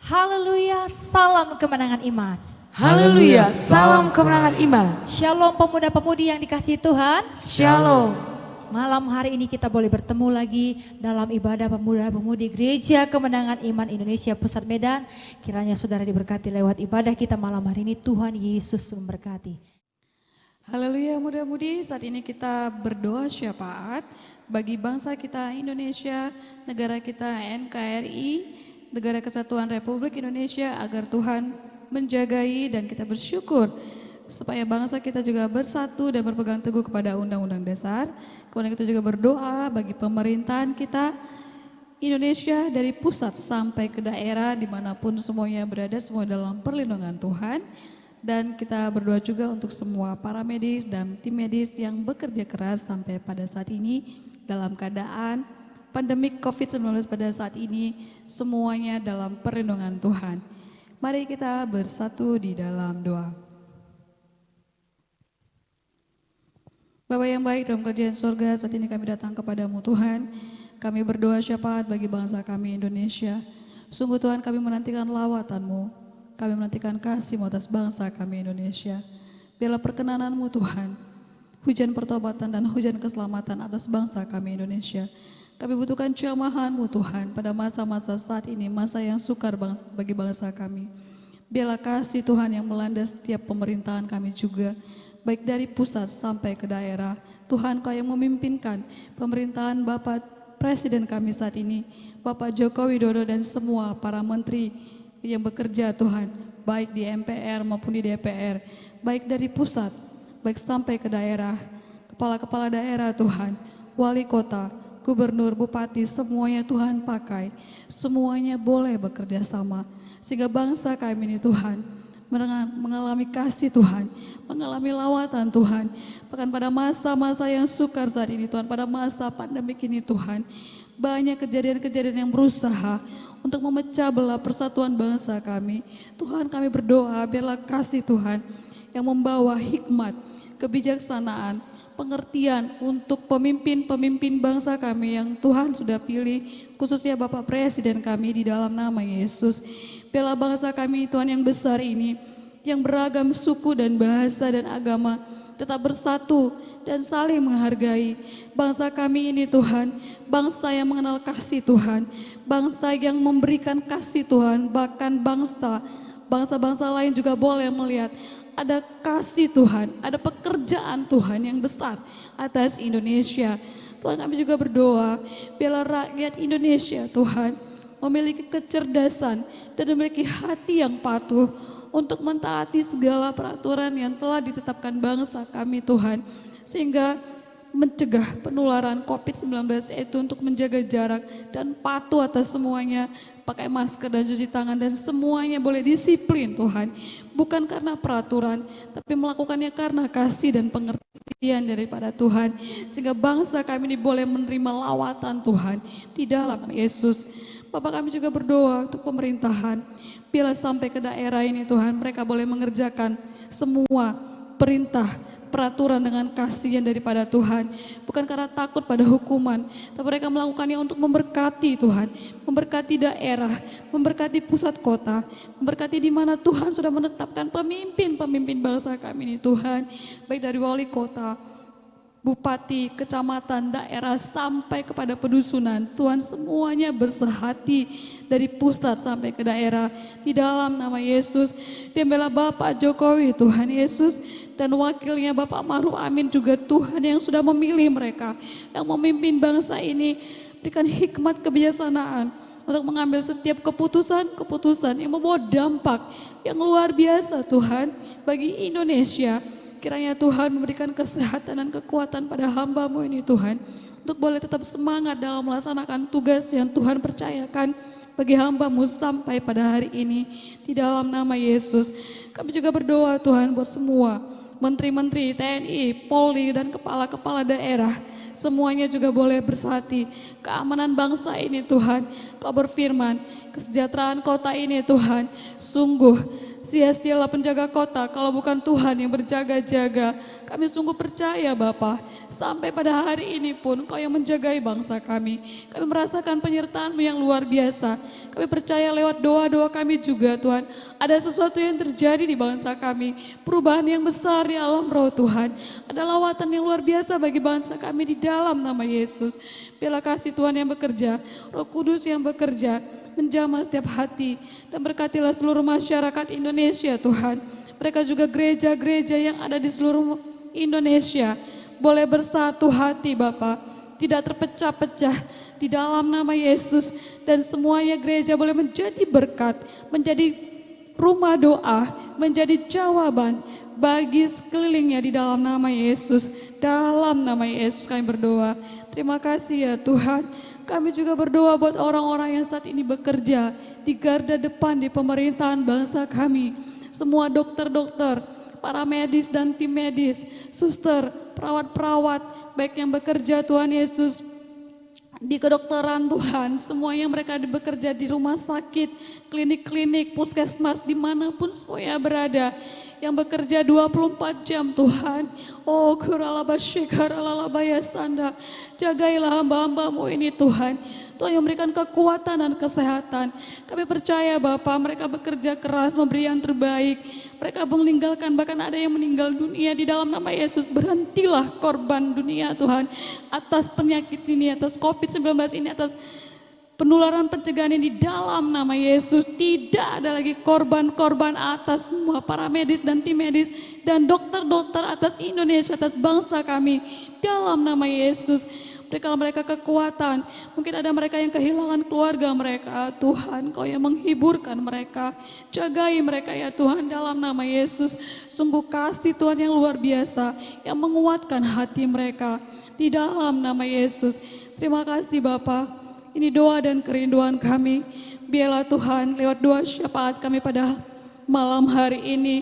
Haleluya, salam kemenangan iman. Haleluya, salam kemenangan iman. Shalom pemuda-pemudi yang dikasihi Tuhan. Shalom. Malam hari ini kita boleh bertemu lagi dalam ibadah pemuda-pemudi Gereja Kemenangan Iman Indonesia Pusat Medan. Kiranya saudara diberkati lewat ibadah kita malam hari ini. Tuhan Yesus memberkati. Haleluya, muda-mudi, saat ini kita berdoa syafaat bagi bangsa kita Indonesia, negara kita NKRI, Negara Kesatuan Republik Indonesia, agar Tuhan menjagai dan kita bersyukur supaya bangsa kita juga bersatu dan berpegang teguh kepada Undang-Undang Dasar. Kemudian kita juga berdoa bagi pemerintahan kita Indonesia dari pusat sampai ke daerah, dimanapun semuanya berada, semua dalam perlindungan Tuhan. Dan kita berdoa juga untuk semua para medis dan tim medis yang bekerja keras sampai pada saat ini dalam keadaan pandemi COVID-19 pada saat ini, semuanya dalam perlindungan Tuhan. Mari kita bersatu di dalam doa. Bapa yang baik dalam kerajaan surga, saat ini kami datang kepadamu Tuhan. Kami berdoa syafaat bagi bangsa kami Indonesia. Sungguh Tuhan, kami menantikan lawatan-Mu. Kami menantikan kasih-Mu atas bangsa kami Indonesia. Biarlah perkenanan-Mu Tuhan, hujan pertobatan dan hujan keselamatan atas bangsa kami Indonesia. Kami butuhkan jamahan-Mu Tuhan pada masa-masa saat ini, masa yang sukar bagi bangsa kami. Biarlah kasih Tuhan yang melanda setiap pemerintahan kami juga, baik dari pusat sampai ke daerah. Tuhan, Kau yang memimpinkan pemerintahan Bapak Presiden kami saat ini, Bapak Joko Widodo dan semua para menteri yang bekerja Tuhan, baik di MPR maupun di DPR, baik dari pusat, baik sampai ke daerah, kepala-kepala daerah Tuhan, wali kota, gubernur, bupati, semuanya Tuhan pakai, semuanya boleh bekerja sama, sehingga bangsa kami ini Tuhan, mengalami kasih Tuhan, mengalami lawatan Tuhan, bahkan pada masa-masa yang sukar saat ini Tuhan, pada masa pandemik ini Tuhan, banyak kejadian-kejadian yang berusaha untuk memecah belah persatuan bangsa kami. Tuhan, kami berdoa biarlah kasih Tuhan yang membawa hikmat, kebijaksanaan, pengertian untuk pemimpin-pemimpin bangsa kami yang Tuhan sudah pilih, khususnya Bapak Presiden kami di dalam nama Yesus. Biarlah bangsa kami Tuhan yang besar ini, yang beragam suku dan bahasa dan agama, tetap bersatu dan saling menghargai. Bangsa kami ini Tuhan, bangsa yang mengenal kasih Tuhan, bangsa yang memberikan kasih Tuhan, bahkan bangsa-bangsa lain juga boleh melihat ada kasih Tuhan, ada pekerjaan Tuhan yang besar atas Indonesia. Tuhan, kami juga berdoa, biarlah rakyat Indonesia Tuhan memiliki kecerdasan dan memiliki hati yang patuh untuk mentaati segala peraturan yang telah ditetapkan bangsa kami Tuhan, sehingga mencegah penularan COVID-19 itu untuk menjaga jarak dan patuh atas semuanya, pakai masker dan cuci tangan dan semuanya boleh disiplin Tuhan, bukan karena peraturan tapi melakukannya karena kasih dan pengertian daripada Tuhan, sehingga bangsa kami ini boleh menerima lawatan Tuhan di dalam Yesus. Bapak, kami juga berdoa untuk pemerintahan, bila sampai ke daerah ini Tuhan, mereka boleh mengerjakan semua perintah peraturan dengan kasih yang daripada Tuhan, bukan karena takut pada hukuman, tapi mereka melakukannya untuk memberkati Tuhan, memberkati daerah, memberkati pusat kota, memberkati di mana Tuhan sudah menetapkan pemimpin-pemimpin bangsa kami ini Tuhan, baik dari wali kota, bupati, kecamatan, daerah, sampai kepada pedusunan. Tuhan, semuanya bersehati dari pusat sampai ke daerah di dalam nama Yesus. Diambillah Bapak Jokowi Tuhan Yesus, dan wakilnya Bapak Maruf Amin juga Tuhan yang sudah memilih mereka yang memimpin bangsa ini. Berikan hikmat kebijaksanaan untuk mengambil setiap keputusan-keputusan yang membawa dampak yang luar biasa Tuhan bagi Indonesia. Kiranya Tuhan memberikan kesehatan dan kekuatan pada hamba-Mu ini Tuhan, untuk boleh tetap semangat dalam melaksanakan tugas yang Tuhan percayakan bagi hamba-Mu sampai pada hari ini. Di dalam nama Yesus, kami juga berdoa Tuhan buat semua menteri-menteri TNI, Polri, dan kepala-kepala daerah, semuanya juga boleh bersati. Keamanan bangsa ini Tuhan, Kau berfirman, kesejahteraan kota ini Tuhan, sungguh sia-sialah penjaga kota kalau bukan Tuhan yang berjaga-jaga. Kami sungguh percaya Bapa, sampai pada hari ini pun Kau yang menjagai bangsa kami. Kami merasakan penyertaan-Mu yang luar biasa. Kami percaya lewat doa-doa kami juga Tuhan, ada sesuatu yang terjadi di bangsa kami. Perubahan yang besar di alam roh Tuhan. Ada lawatan yang luar biasa bagi bangsa kami di dalam nama Yesus. Biarlah kasih Tuhan yang bekerja, Roh Kudus yang bekerja, menjamah setiap hati. Dan berkatilah seluruh masyarakat Indonesia Tuhan. Mereka juga gereja-gereja yang ada di seluruh Indonesia boleh bersatu hati Bapa, tidak terpecah-pecah di dalam nama Yesus. Dan semuanya gereja boleh menjadi berkat, menjadi rumah doa, menjadi jawaban bagi sekelilingnya di dalam nama Yesus. Dalam nama Yesus kami berdoa. Terima kasih ya Tuhan. Kami juga berdoa buat orang-orang yang saat ini bekerja di garda depan di pemerintahan bangsa kami. Semua dokter-dokter, para medis dan tim medis, suster, perawat-perawat, baik yang bekerja Tuhan Yesus di kedokteran Tuhan, semuanya mereka bekerja di rumah sakit, klinik-klinik, puskesmas, dimanapun semuanya berada, yang bekerja 24 jam Tuhan. Oh kuralabasyikaralalabaya sanda, jagailah hamba-hambamu ini Tuhan. Tuhan yang memberikan kekuatan dan kesehatan. Kami percaya Bapa, mereka bekerja keras, memberi yang terbaik. Mereka meninggalkan, bahkan ada yang meninggal dunia di dalam nama Yesus. Berhentilah korban dunia Tuhan, atas penyakit ini, atas COVID-19 ini, atas penularan pencegahan ini dalam nama Yesus. Tidak ada lagi korban-korban atas semua para medis dan tim medis dan dokter-dokter atas Indonesia, atas bangsa kami dalam nama Yesus. Berikanlah mereka kekuatan. Mungkin ada mereka yang kehilangan keluarga mereka. Tuhan, Kau yang menghiburkan mereka. Jagai mereka ya Tuhan dalam nama Yesus. Sungguh kasih Tuhan yang luar biasa yang menguatkan hati mereka di dalam nama Yesus. Terima kasih Bapa. Ini doa dan kerinduan kami. Biarlah Tuhan lewat doa syafaat kami pada malam hari ini.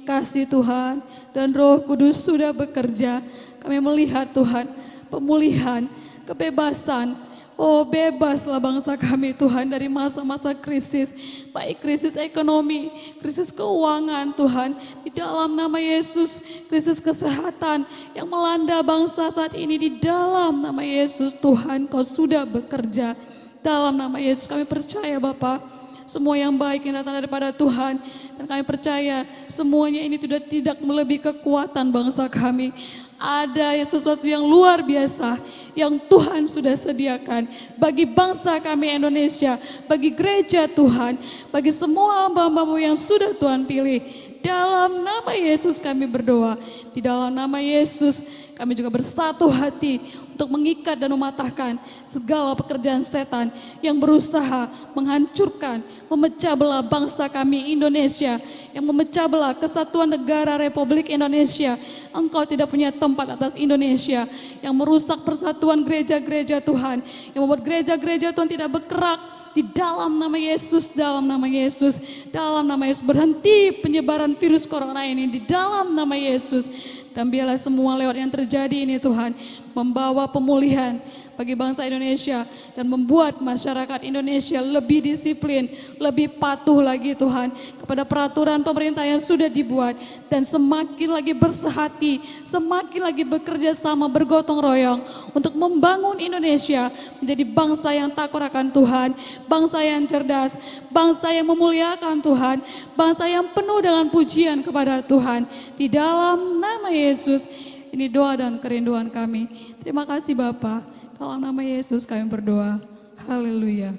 Kasih Tuhan dan Roh Kudus sudah bekerja. Kami melihat Tuhan pemulihan, kebebasan. Oh bebaslah bangsa kami Tuhan dari masa-masa krisis. Baik krisis ekonomi, krisis keuangan Tuhan. Di dalam nama Yesus, krisis kesehatan yang melanda bangsa saat ini. Di dalam nama Yesus Tuhan Kau sudah bekerja. Dalam nama Yesus kami percaya Bapa, semua yang baik yang datang daripada Tuhan. Dan kami percaya semuanya ini tidak melebihi kekuatan bangsa kami. Ada sesuatu yang luar biasa yang Tuhan sudah sediakan bagi bangsa kami Indonesia, bagi gereja Tuhan, bagi semua hamba-hamba-Mu yang sudah Tuhan pilih. Dalam nama Yesus kami berdoa. Di dalam nama Yesus kami juga bersatu hati untuk mengikat dan mematahkan segala pekerjaan setan yang berusaha menghancurkan, memecah belah bangsa kami Indonesia, yang memecah belah kesatuan negara Republik Indonesia. Engkau tidak punya tempat atas Indonesia, yang merusak persatuan gereja-gereja Tuhan, yang membuat gereja-gereja Tuhan tidak bergerak. Di dalam nama Yesus, dalam nama Yesus, dalam nama Yesus, berhenti penyebaran virus corona ini di dalam nama Yesus. Dan biarlah semua lewat yang terjadi ini Tuhan membawa pemulihan bagi bangsa Indonesia dan membuat masyarakat Indonesia lebih disiplin, lebih patuh lagi Tuhan kepada peraturan pemerintah yang sudah dibuat, dan semakin lagi bersehati, semakin lagi bekerja sama bergotong royong untuk membangun Indonesia menjadi bangsa yang takut akan Tuhan, bangsa yang cerdas, bangsa yang memuliakan Tuhan, bangsa yang penuh dengan pujian kepada Tuhan. Di dalam nama Yesus ini doa dan kerinduan kami. Terima kasih Bapa. Dalam nama Yesus kami berdoa. Haleluya.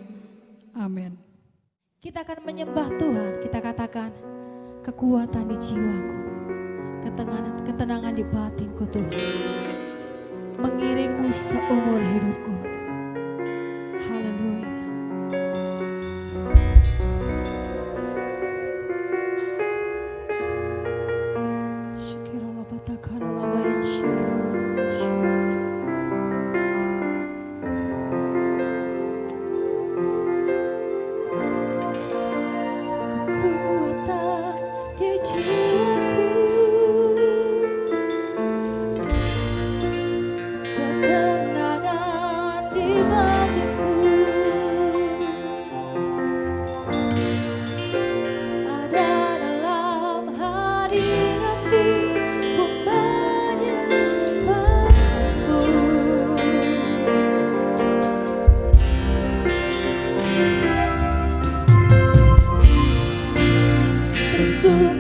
Amin. Kita akan menyembah Tuhan. Kita katakan, kekuatan di jiwaku, ketenangan di batinku Tuhan, mengiringmu seumur hidupku. Haleluya. Ketenangan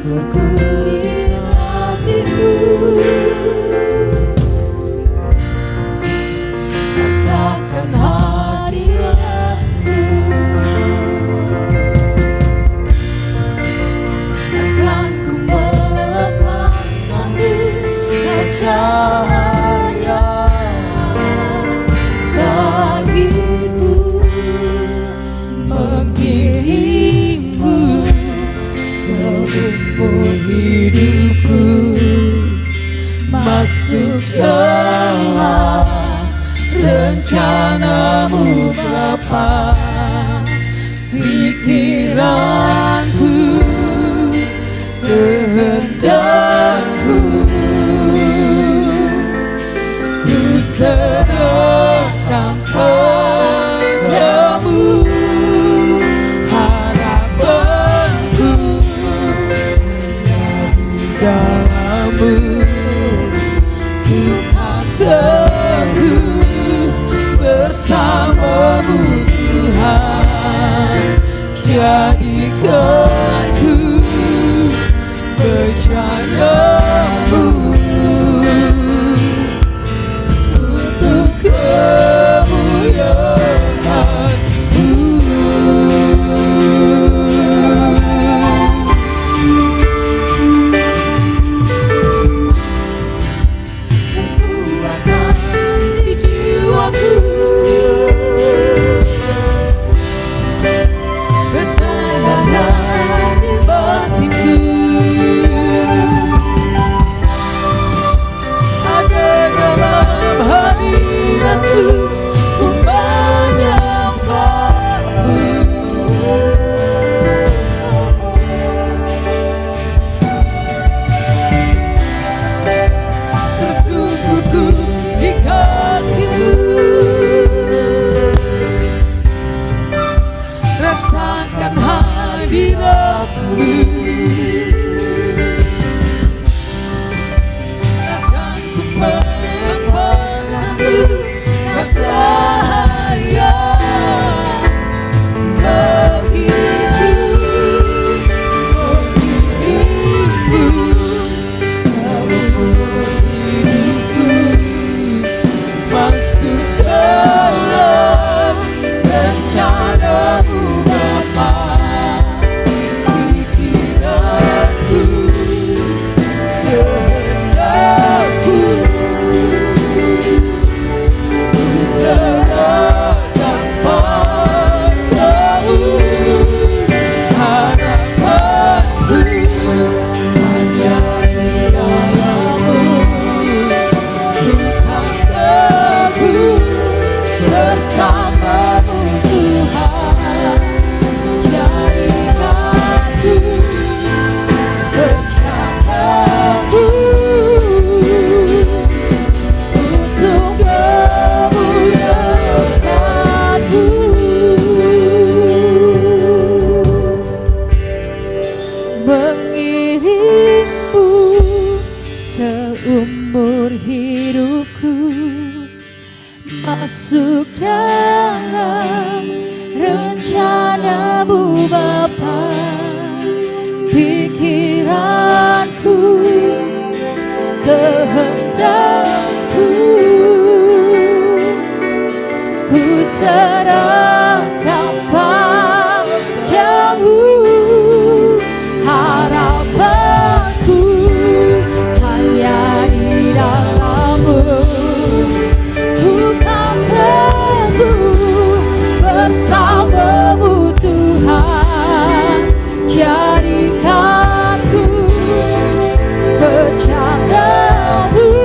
Terguling hatiku, rasakan hadiratmu. Akan ku melepaskanmu cahaya bagiku, mengiringmu seumur hidupku, masuk dalam rencanamu Bapa. Pikiranku, kehendakku, ku serahkan padamu. Harapanku hanya di dalam-Mu, ku kan teguh bersama-Mu Tuhan. Jadikanku berjalan-Mu untuk kemuliaan-Mu. Kekuatan di jiwaku, ketenangan di batinku, ada dalam hadirat-Mu, ku menyembah-Mu. Tersungkurku di kaki-Mu, rasakan hadirat-Mu. Akan ku melepaskan-Mu cahaya bagiku, mengiringmu seumur hidupku, masuk dalam rencana-Mu Bapa. Pikiranku, kehendakku, ku serahkan padamu. Harapanku hanya di dalam-Mu, ku kan teguh bersama-Mu Tuhan. Jadikanku berjalan-Mu untuk kemuliaan-Mu. Mengiringmu seumur hidupku, masuk dalam rencana-Mu Bapa. Pikiranku, kehendakku, ku serahkan padamu. Harapanku hanya di dalam-Mu, ku kan teguh bersama-Mu Tuhan. Jadikanku berjalan-Mu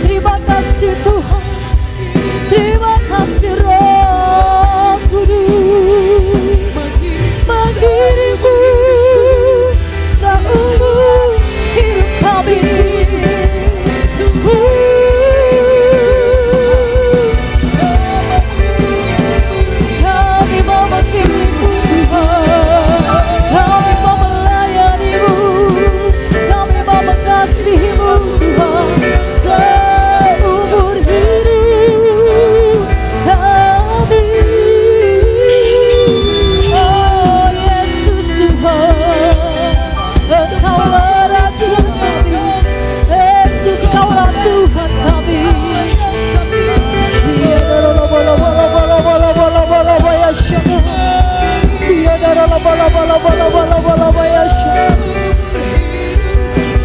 Terima kasih Tuhan, terima kasih Roh Kudus, mengirimmu seumur hidup kami. Kami mau mengirimmu Tuhan, kami mau melayanimu, kami mau mengasihimu Tuhan seumur hidup kami. Oh Yesus Tuhan, Engkaulah Raja kami, Yesus Engkaulah Tuhan kami.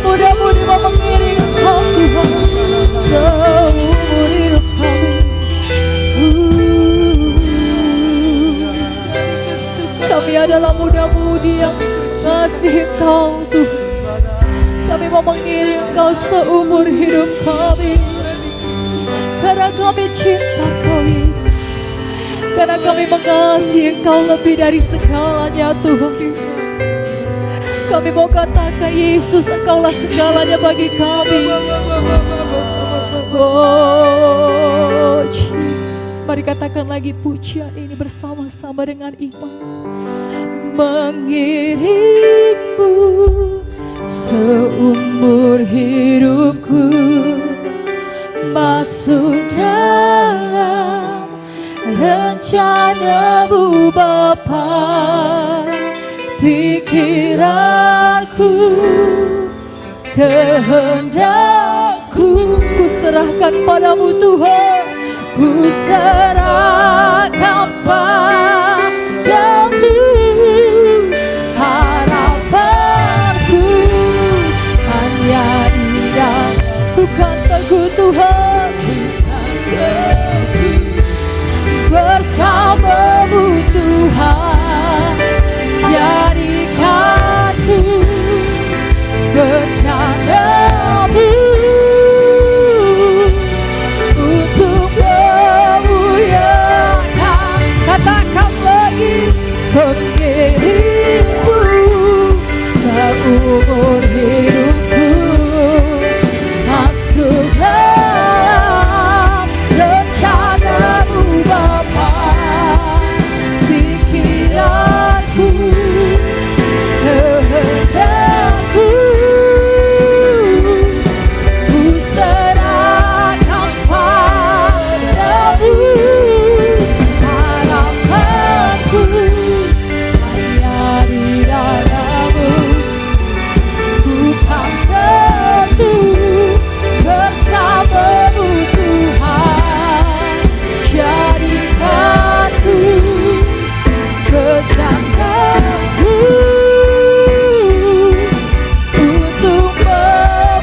Mudah-mudi mau mengiring Engkau Tuhan seumur hidup kami. Kami adalah muda-mudi yang kasih Engkau Tuhan. Kami mau mengiring Engkau seumur hidup kami, karena kami cinta Engkau Yesus, karena kami mengasihi Engkau lebih dari segalanya Tuhan. Kami mau katakan Yesus, Engkaulah segalanya bagi kami. Oh Jesus, mari katakan lagi pujian ini bersama-sama dengan iman. Mengiringmu seumur hidupku, masuk dalam rencana-Mu Bapa. Pikiranku, kehendakku, ku serahkan padamu Tuhan, ku serahkan padamu. Harapanku hanya di dalam, bukan teguh Tuhan, bersamamu Tuhan. Jadikanku rencana-Mu untuk memuliakan. Katakan lagi, mengiringmu seumur hidupku, masuk dalam rencana-Mu Bapa. Pikiranku, kehendakku, ku serahkan padamu. Harapanku hanya di dalam-Mu, bukan tentu bersama-Mu Tuhan. Jadikanku rencana-Mu untuk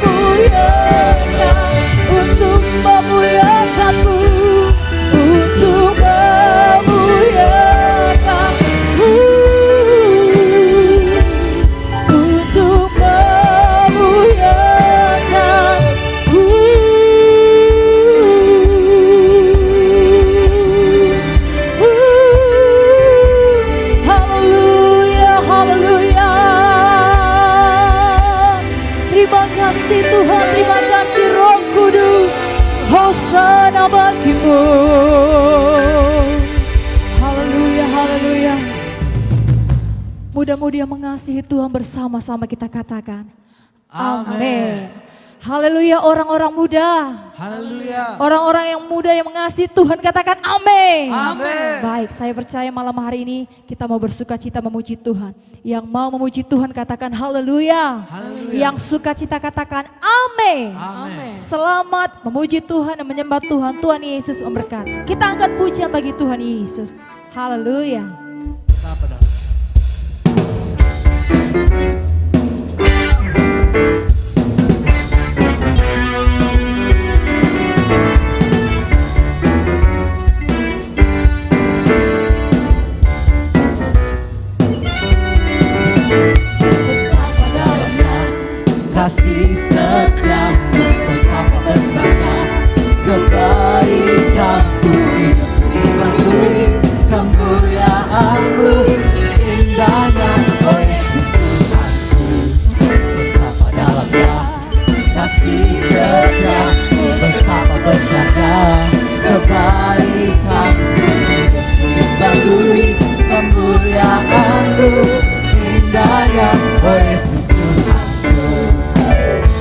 memuliakan, untuk memuliakan-Mu, untuk memuliakan-Mu, untuk memuliakan-Mu. Haleluya, haleluya. Terima kasih Tuhan, terima kasih Roh Kudus. Hosana bagi-Mu. Haleluya, haleluya. Mudah-mudi yang mengasihi Tuhan bersama-sama kita katakan amin. Haleluya, orang-orang muda. Haleluya. Orang-orang yang muda yang mengasihi Tuhan katakan amin. Amin. Baik, saya percaya malam hari ini kita mau bersuka cita memuji Tuhan. Yang mau memuji Tuhan katakan haleluya. Haleluya. Yang suka cita katakan amin. Amin. Selamat memuji Tuhan dan menyembah Tuhan. Tuhan Yesus memberkati. Kita angkat pujian bagi Tuhan Yesus. Haleluya. Sapa dong. segalanya, oh Yesus Tuhanku.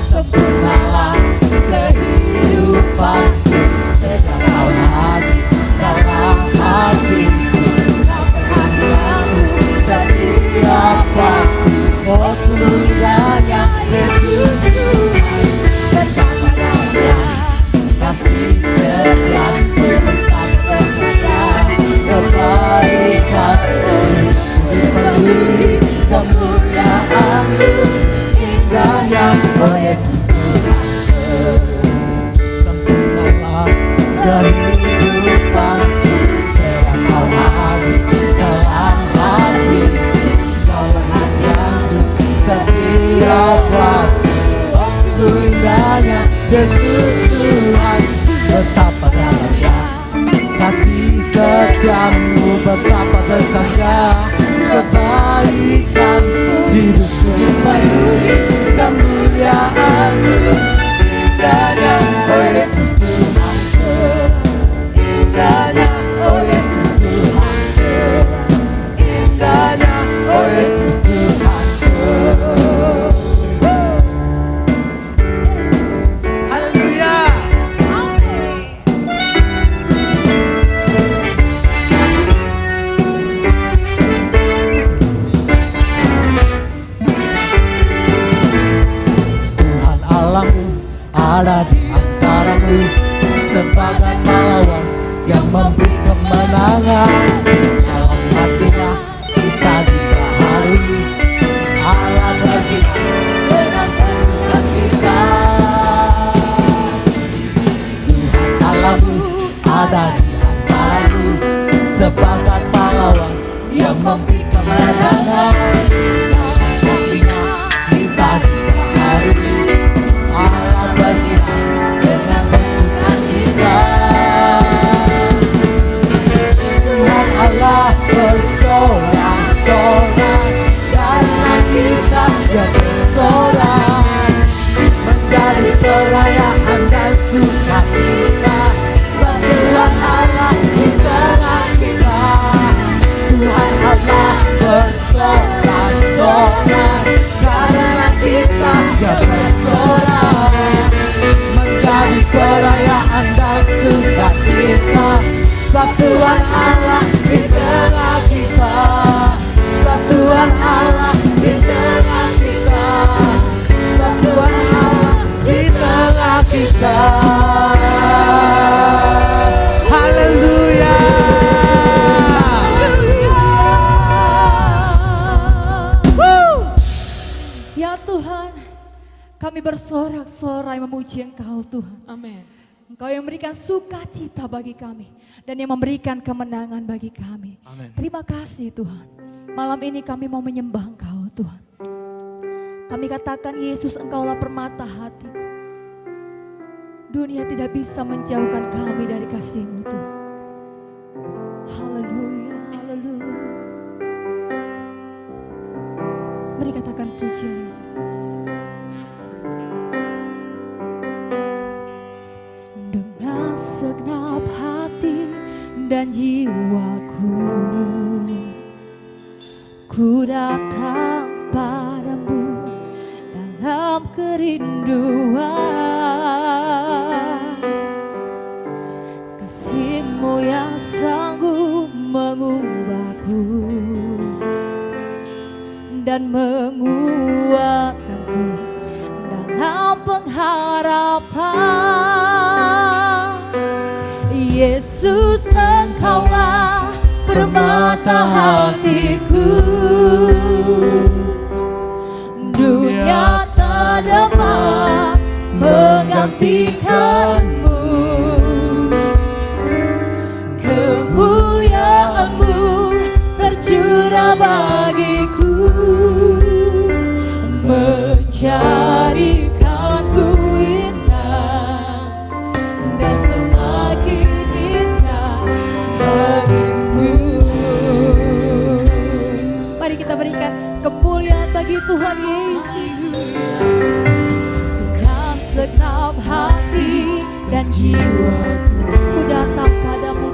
Sempurnalah kehidupanku, sedang Kau hadir dalam hatiku. Kau perhatianmu setiap waktu, oh semuanya Yesus Tuhan. Betapa dalamnya kasih setiamu, betapa besarnya kebaikanmu, dipenuhi kemuliaanmu, indahnya oh Yesus Tuhanku. Sempurnalah kehidupanku, sedang Kau hadir dalam hatiku. Kau perhatianku setiap waktu, oh sungguh indahnya Yesus Tuhan. Betapa dalamnya kasih setiamu, betapa besarnya kebaikanmu, hidupku dipenuhi kemuliaanmu, indahnya oh Yesus Tuhanku, indahnya oh Yesus Tuhanku, indahnya oh Yesus Tuhanku. Haleluya. Tuhan Allahmu ada di antaramu, sebagai pahlawan yang memberi kemenangan. Dalam kasih-Nya kita dibaharui, Allah begitu dengan sukacita. Tuhan Allahmu ada di antaramu, sebagai pahlawan yang memberi kemenangan. Dalam kasih-Nya kita dibaharui, Allah begitu dengan bersukacita. Tuhan Allah bersorak-sorak, karena kita yang bersorak, menjadi perayaan dan sukacita. Tuhan Allah di tengah kita. Tuhan Allah bersorak-sorak, karena kita yang bersorak, menjadi perayaan dan sukacita. Tuhan Allah di tengah kita. Tuhan Allah di tengah kita. Tuhan Allah di tengah kita. Haleluya. Ya Tuhan, kami bersorak-sorai memuji Engkau Tuhan. Amin. Engkau yang memberikan sukacita bagi kami dan yang memberikan kemenangan bagi kami. Amin. Terima kasih Tuhan. Malam ini kami mau menyembah Engkau Tuhan. Kami katakan Yesus, Engkaulah permata hatiku. Dunia tidak bisa menjauhkan kami dari kasih-Mu Tuhan. Haleluya, haleluya. Mari katakan pujian ini. Dengan segenap hati dan jiwaku, ku datang padamu dalam kerinduan. Kasih-Mu yang sanggup mengubahku dan menguatkanku dalam pengharapan. Yesus, Engkaulah permata hatiku. Dunia tak dapat menggantikanmu. Kemuliaan-Mu tercurah bagiku, menjadikanku indah dan semakin indah bagimu. Mari kita berikan kemuliaan bagi Tuhan Yesus. Dengan segenap hati dan jiwaku, ku datang padamu,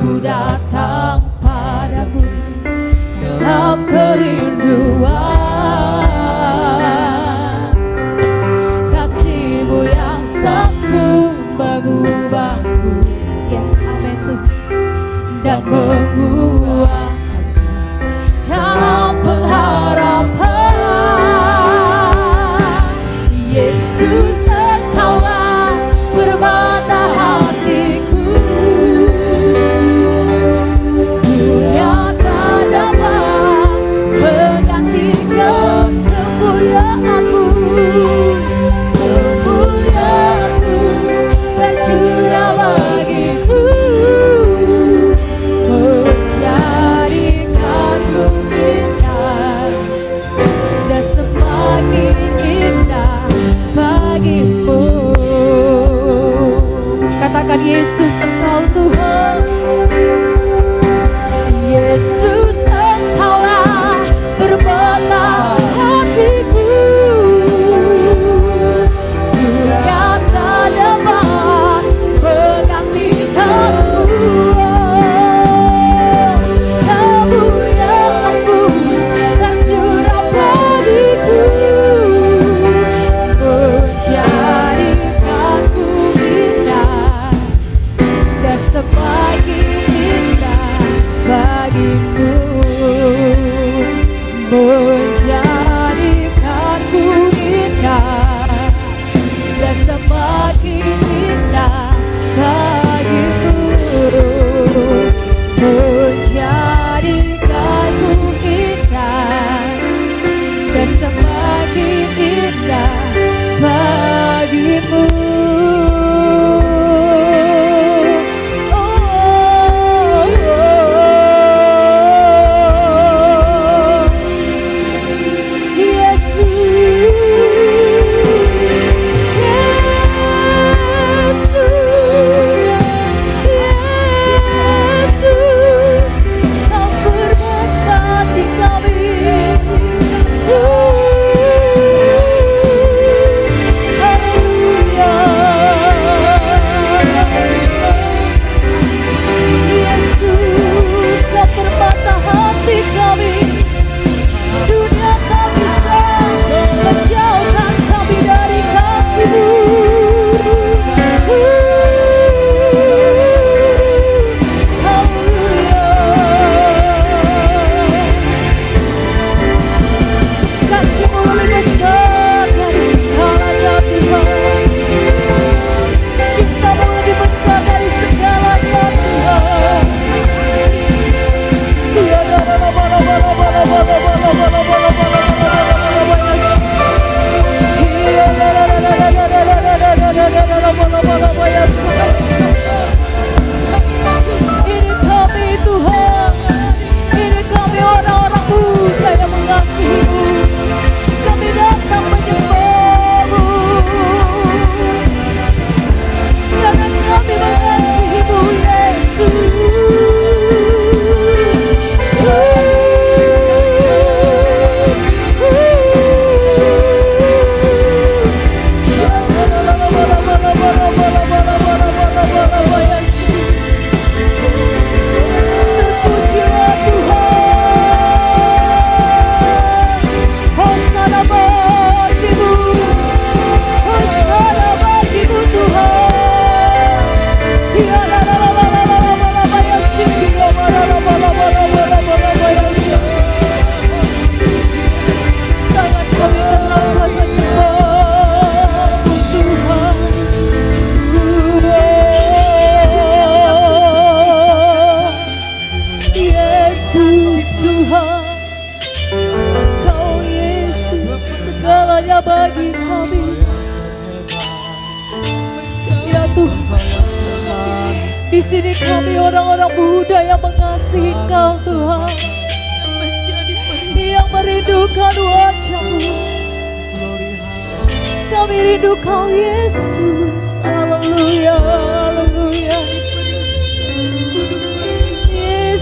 ku datang padamu dalam kerinduan. menguat dalam pengharapan. Yesus, Engkaulah permata hatiku. Dunia tak dapat menggantikan kemuliaan-Mu. Kemuliaan-Mu tercurah bagiku, menjadikanku indah dan semakin indah bagimu. Katakan, Yesus, Engkau Tuhan. Yesus, Engkaulah permata hatiku. Dunia tak dapat menggantikan-Mu. Kemuliaan-Mu tercurah bagiku, menjadikanku indah dan semakin indah bagimu. Menjadikanku indah dan semakin indah bagimu. Menjadikanku indah dan semakin indah bagimu. Ini kami Tuhan, ini kami orang-orang muda yang mengasihi-Mu. Kami datang menyembah-Mu karena kami mengasihi-Mu, Yesus. Terpujilah Tuhan, Hosana bagimu, Hosana bagimu Tuhan. Ya la la la la la la la la la ya shiki la la la la la la la la la ya shiki. Tangan kami terangkat menyembah-Mu Tuhan. Yesus Tuhan, Kau Yesus segalanya bagi kami. Ya Tuhan, di sini kami orang-orang muda yang mengasihi Kau Tuhan, yang merindukan wajah-Mu. Kami rindu Kau Yesus. Haleluya, haleluya.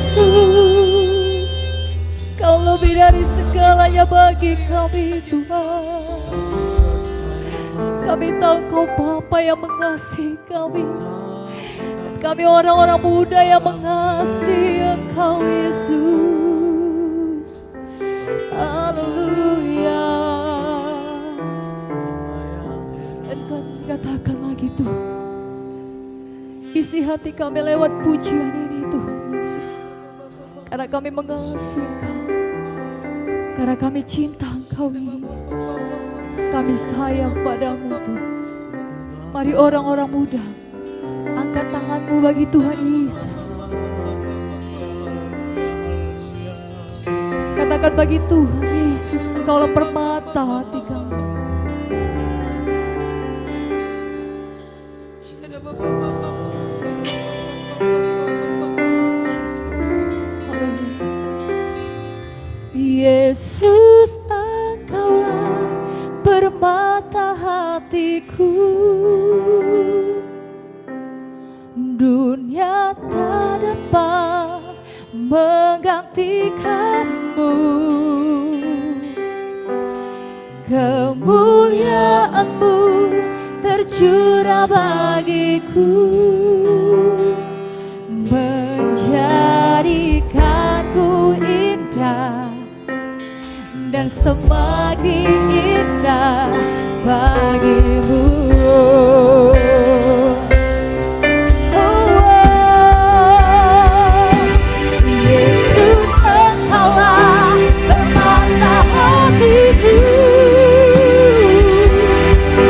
Yesus, Kau lebih dari segalanya bagi kami Tuhan. Kami tahu Kau Bapa yang mengasihi kami. Kami orang-orang muda yang mengasihi Engkau Yesus. Haleluya. Dan kami katakan lagi Tuhan, isi hati kami lewat pujian ini Tuhan Yesus. Karena kami mengasihi Engkau. Karena kami cinta Engkau Yesus. Kami sayang padamu Tuhan. Mari orang-orang muda, angkat tanganmu bagi Tuhan Yesus. Katakan bagi Tuhan Yesus, Engkaulah permata hati kami. Yesus, Engkaulah permata hatiku. Dunia tak dapat menggantikanmu. Kemuliaanmu tercurah bagiku, menjadikanku indah dan semakin indah bagimu. Yesus, Engkaulah permata hatiku.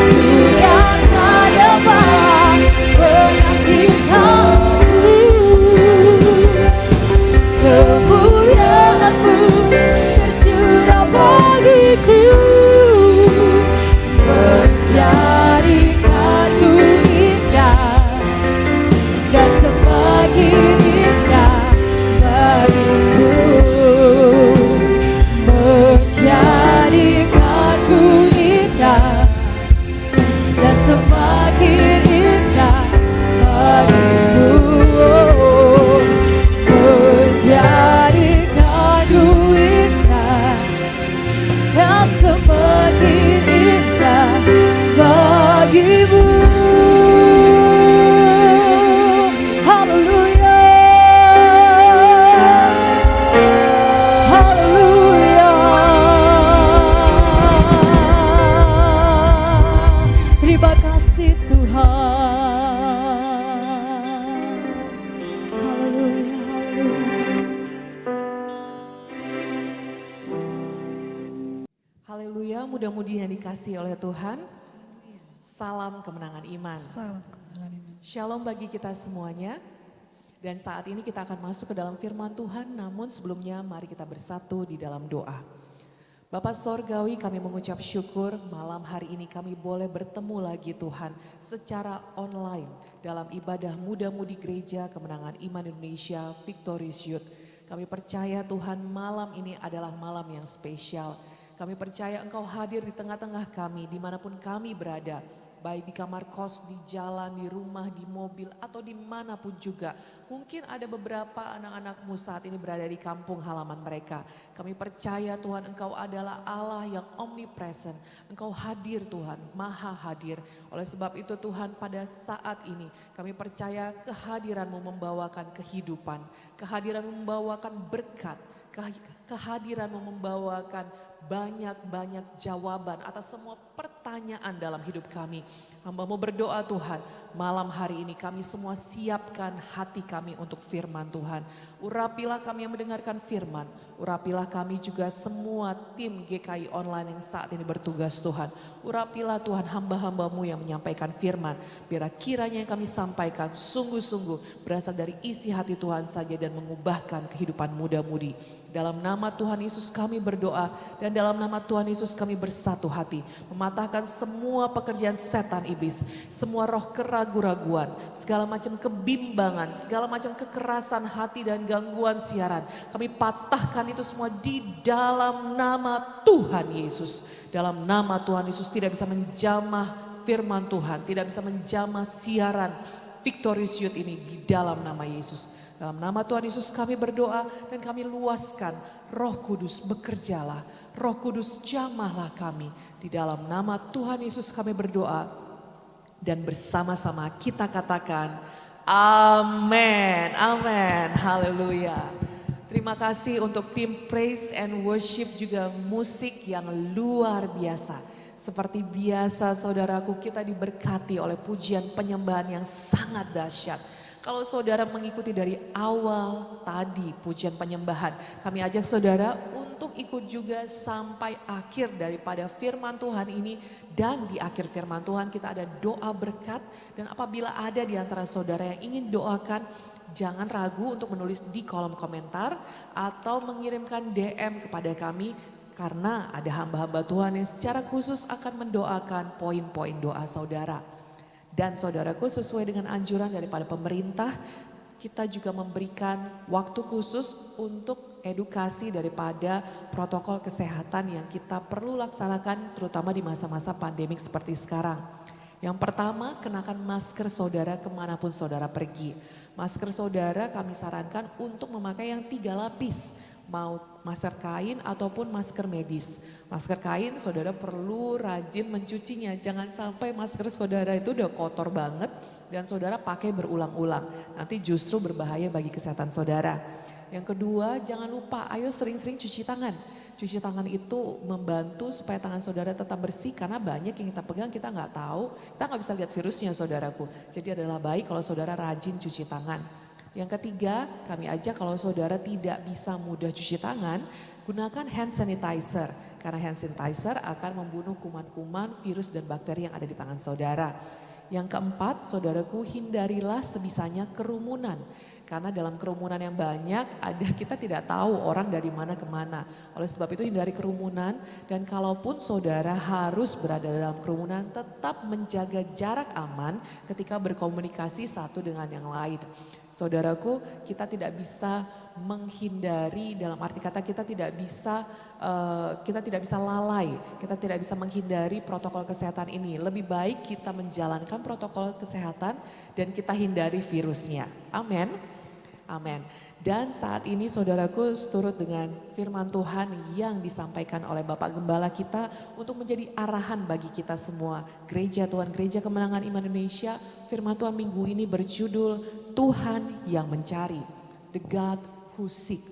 Dunia tak dapat menggantikanmu. Kemuliaanmu tercurah bagiku, menjadikanku indah dan semakin indah bagiku, menjadikanku indah dan semakin indah bagimu, menjadikanku indah dan semakin indah bagimu. Haleluya, haleluya. Terima kasih Tuhan. Haleluya, haleluya. Haleluya, mudah-mudi yang dikasihi oleh Tuhan. Salam kemenangan iman. Salam kemenangan iman. Shalom bagi kita semuanya. Dan saat ini kita akan masuk ke dalam firman Tuhan, namun sebelumnya mari kita bersatu di dalam doa. Bapa Sorgawi, kami mengucap syukur malam hari ini kami boleh bertemu lagi Tuhan secara online dalam ibadah muda-mudi gereja Kemenangan Iman Indonesia Victorious Youth. Kami percaya Tuhan malam ini adalah malam yang spesial. Kami percaya Engkau hadir di tengah-tengah kami dimanapun kami berada. Baik di kamar kos, di jalan, di rumah, di mobil, atau dimanapun juga. Mungkin ada beberapa anak-anakmu saat ini berada di kampung halaman mereka. Kami percaya Tuhan Engkau adalah Allah yang omnipresent. Engkau hadir Tuhan, maha hadir. Oleh sebab itu Tuhan pada saat ini kami percaya kehadiran-Mu membawakan kehidupan. Kehadiran-Mu membawakan berkat. Kehadiran-Mu membawakan banyak-banyak jawaban atas semua pertanyaan dalam hidup kami. Hamba-Mu berdoa Tuhan, malam hari ini kami semua siapkan hati kami untuk firman Tuhan. Urapilah kami yang mendengarkan firman, urapilah kami juga semua tim GKI online yang saat ini bertugas Tuhan. Urapilah Tuhan hamba-hamba-Mu yang menyampaikan firman, biar kiranya yang kami sampaikan sungguh-sungguh berasal dari isi hati Tuhan saja dan mengubahkan kehidupan muda-mudi. Dalam nama Tuhan Yesus kami berdoa dan dalam nama Tuhan Yesus kami bersatu hati. Mematahkan semua pekerjaan setan iblis, semua roh keraguan-raguan, segala macam kebimbangan, segala macam kekerasan hati dan gangguan siaran. Kami patahkan itu semua di dalam nama Tuhan Yesus. Dalam nama Tuhan Yesus tidak bisa menjamah firman Tuhan, tidak bisa menjamah siaran Victorious Youth ini di dalam nama Yesus. Dalam nama Tuhan Yesus kami berdoa dan kami luaskan Roh Kudus bekerjalah. Roh Kudus jamahlah kami. Di dalam nama Tuhan Yesus kami berdoa dan bersama-sama kita katakan amin, amin, haleluya. Terima kasih untuk tim praise and worship juga musik yang luar biasa. Seperti biasa saudaraku kita diberkati oleh pujian penyembahan yang sangat dahsyat. Kalau saudara mengikuti dari awal tadi pujian penyembahan, kami ajak saudara untuk ikut juga sampai akhir daripada firman Tuhan ini. Dan di akhir firman Tuhan kita ada doa berkat, dan apabila ada di antara saudara yang ingin doakan, jangan ragu untuk menulis di kolom komentar atau mengirimkan DM kepada kami, karena ada hamba-hamba Tuhan yang secara khusus akan mendoakan poin-poin doa saudara. Dan saudaraku, sesuai dengan anjuran daripada pemerintah, kita juga memberikan waktu khusus untuk edukasi daripada protokol kesehatan yang kita perlu laksanakan terutama di masa-masa pandemik seperti sekarang. Yang pertama, kenakan masker saudara kemanapun saudara pergi. Masker saudara kami sarankan untuk memakai yang 3 lapis, mau masker kain ataupun masker medis. Masker kain saudara perlu rajin mencucinya, jangan sampai masker saudara itu udah kotor banget dan saudara pakai berulang-ulang. Nanti justru berbahaya bagi kesehatan saudara. Yang kedua, jangan lupa ayo sering-sering cuci tangan. Cuci tangan itu membantu supaya tangan saudara tetap bersih, karena banyak yang kita pegang kita nggak tahu, kita nggak bisa lihat virusnya saudaraku. Jadi adalah baik kalau saudara rajin cuci tangan. Yang ketiga, kami ajak kalau saudara tidak bisa mudah cuci tangan, gunakan hand sanitizer. Karena hand sanitizer akan membunuh kuman-kuman, virus dan bakteri yang ada di tangan saudara. Yang keempat, saudaraku, hindarilah sebisanya kerumunan. Karena dalam kerumunan yang banyak, kita tidak tahu orang dari mana ke mana. Oleh sebab itu hindari kerumunan, dan kalaupun saudara harus berada dalam kerumunan, tetap menjaga jarak aman ketika berkomunikasi satu dengan yang lain. Saudaraku, kita tidak bisa menghindari, dalam arti kata kita tidak bisa lalai, kita tidak bisa menghindari protokol kesehatan ini. Lebih baik kita menjalankan protokol kesehatan dan kita hindari virusnya. Amin. Amin. Dan saat ini saudaraku, seturut dengan firman Tuhan yang disampaikan oleh Bapak Gembala kita untuk menjadi arahan bagi kita semua. Gereja Tuhan, Gereja Kemenangan Iman Indonesia, firman Tuhan minggu ini berjudul Tuhan yang Mencari, The God Who Seek.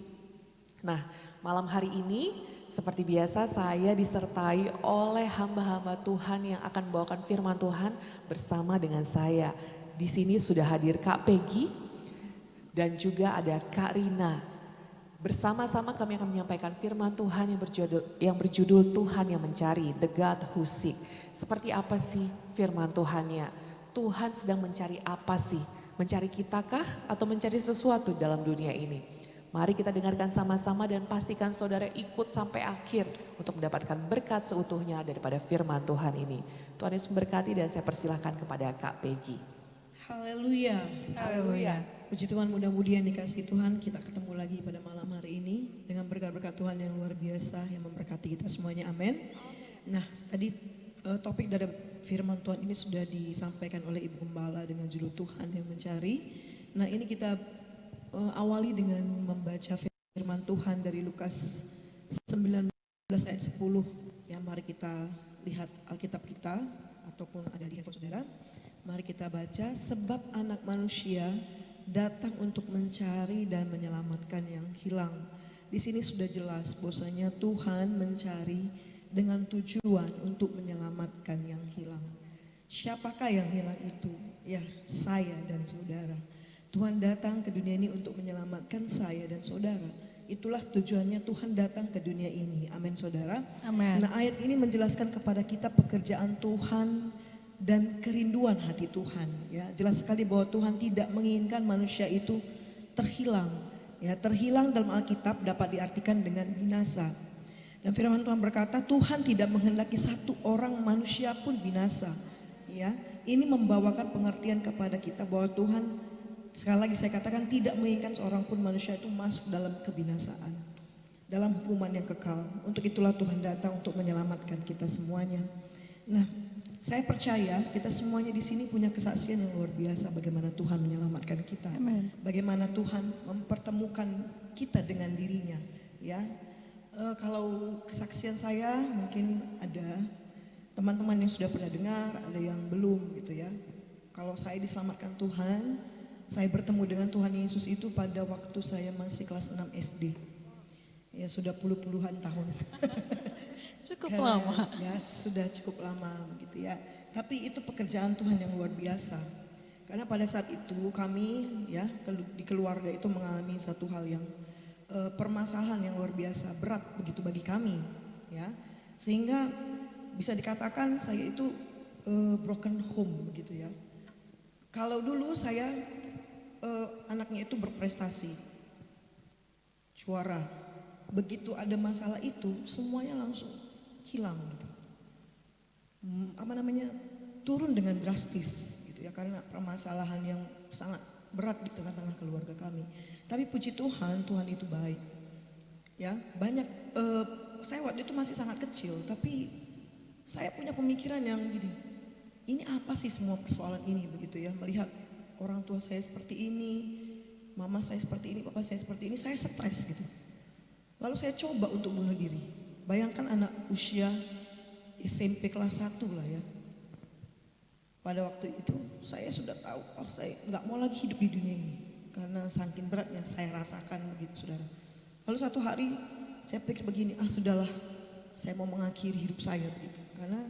Nah, malam hari ini seperti biasa saya disertai oleh hamba-hamba Tuhan yang akan membawakan firman Tuhan bersama dengan saya. Di sini sudah hadir Kak Peggy, dan juga ada Kak Rina. Bersama-sama kami akan menyampaikan firman Tuhan yang berjudul Tuhan yang Mencari, The God Who Seek. Seperti apa sih firman Tuhannya? Tuhan sedang mencari apa sih? Mencari kitakah atau mencari sesuatu dalam dunia ini? Mari kita dengarkan sama-sama dan pastikan saudara ikut sampai akhir untuk mendapatkan berkat seutuhnya daripada firman Tuhan ini. Tuhan Yesus memberkati, dan saya persilahkan kepada Kak Peggy. Haleluya. Haleluya. Puji Tuhan, mudah-mudahan yang dikasihi Tuhan, kita ketemu lagi pada malam hari ini dengan berkat-berkat Tuhan yang luar biasa yang memberkati kita semuanya. Amin. Nah, tadi topik dari firman Tuhan ini sudah disampaikan oleh Ibu Gembala dengan judul Tuhan yang Mencari. Nah, ini kita awali dengan membaca firman Tuhan dari Lukas 19 ayat 10. Ya, mari kita lihat Alkitab kita ataupun ada di handphone saudara. Mari kita baca, sebab anak manusia datang untuk mencari dan menyelamatkan yang hilang. Di sini sudah jelas bahwasanya Tuhan mencari dengan tujuan untuk menyelamatkan yang hilang. Siapakah yang hilang itu? Ya, saya dan saudara. Tuhan datang ke dunia ini untuk menyelamatkan saya dan saudara. Itulah tujuannya Tuhan datang ke dunia ini. Amin saudara. Amin. Nah, ayat ini menjelaskan kepada kita pekerjaan Tuhan dan kerinduan hati Tuhan. Ya, jelas sekali bahwa Tuhan tidak menginginkan manusia itu terhilang. Ya, terhilang dalam Alkitab dapat diartikan dengan binasa. Dan firman Tuhan berkata, Tuhan tidak menghendaki satu orang manusia pun binasa. Ya, ini membawakan pengertian kepada kita bahwa Tuhan, sekali lagi saya katakan, tidak menginginkan seorang pun manusia itu masuk dalam kebinasaan, dalam hukuman yang kekal. Untuk itulah Tuhan datang untuk menyelamatkan kita semuanya. Nah, saya percaya kita semuanya di sini punya kesaksian yang luar biasa bagaimana Tuhan menyelamatkan kita. Amen. Bagaimana Tuhan mempertemukan kita dengan dirinya. Ya, kalau kesaksian saya mungkin ada teman-teman yang sudah pernah dengar, ada yang belum gitu ya. Kalau saya diselamatkan Tuhan, saya bertemu dengan Tuhan Yesus itu pada waktu saya masih kelas 6 SD. Ya, sudah puluhan tahun. Cukup lama. Ya, sudah cukup lama begitu ya. Tapi itu pekerjaan Tuhan yang luar biasa. Karena pada saat itu kami ya di keluarga itu mengalami satu hal yang permasalahan yang luar biasa berat begitu bagi kami ya. Sehingga bisa dikatakan saya itu broken home begitu ya. Kalau dulu saya anaknya itu berprestasi, juara. Begitu ada masalah itu semuanya langsung hilang gitu. Turun dengan drastis gitu ya, karena permasalahan yang sangat berat di tengah-tengah keluarga kami. Tapi puji Tuhan, Tuhan itu baik. Ya, banyak saya waktu itu masih sangat kecil, tapi saya punya pemikiran yang gini. Ini apa sih semua persoalan ini begitu ya? Melihat orang tua saya seperti ini, mama saya seperti ini, papa saya seperti ini, saya stres gitu. Lalu saya coba untuk bunuh diri. Bayangkan anak usia SMP kelas 1 lah ya. Pada waktu itu saya sudah tahu, saya nggak mau lagi hidup di dunia ini karena saking beratnya saya rasakan begitu saudara. Lalu satu hari saya pikir begini, sudahlah, saya mau mengakhiri hidup saya begitu karena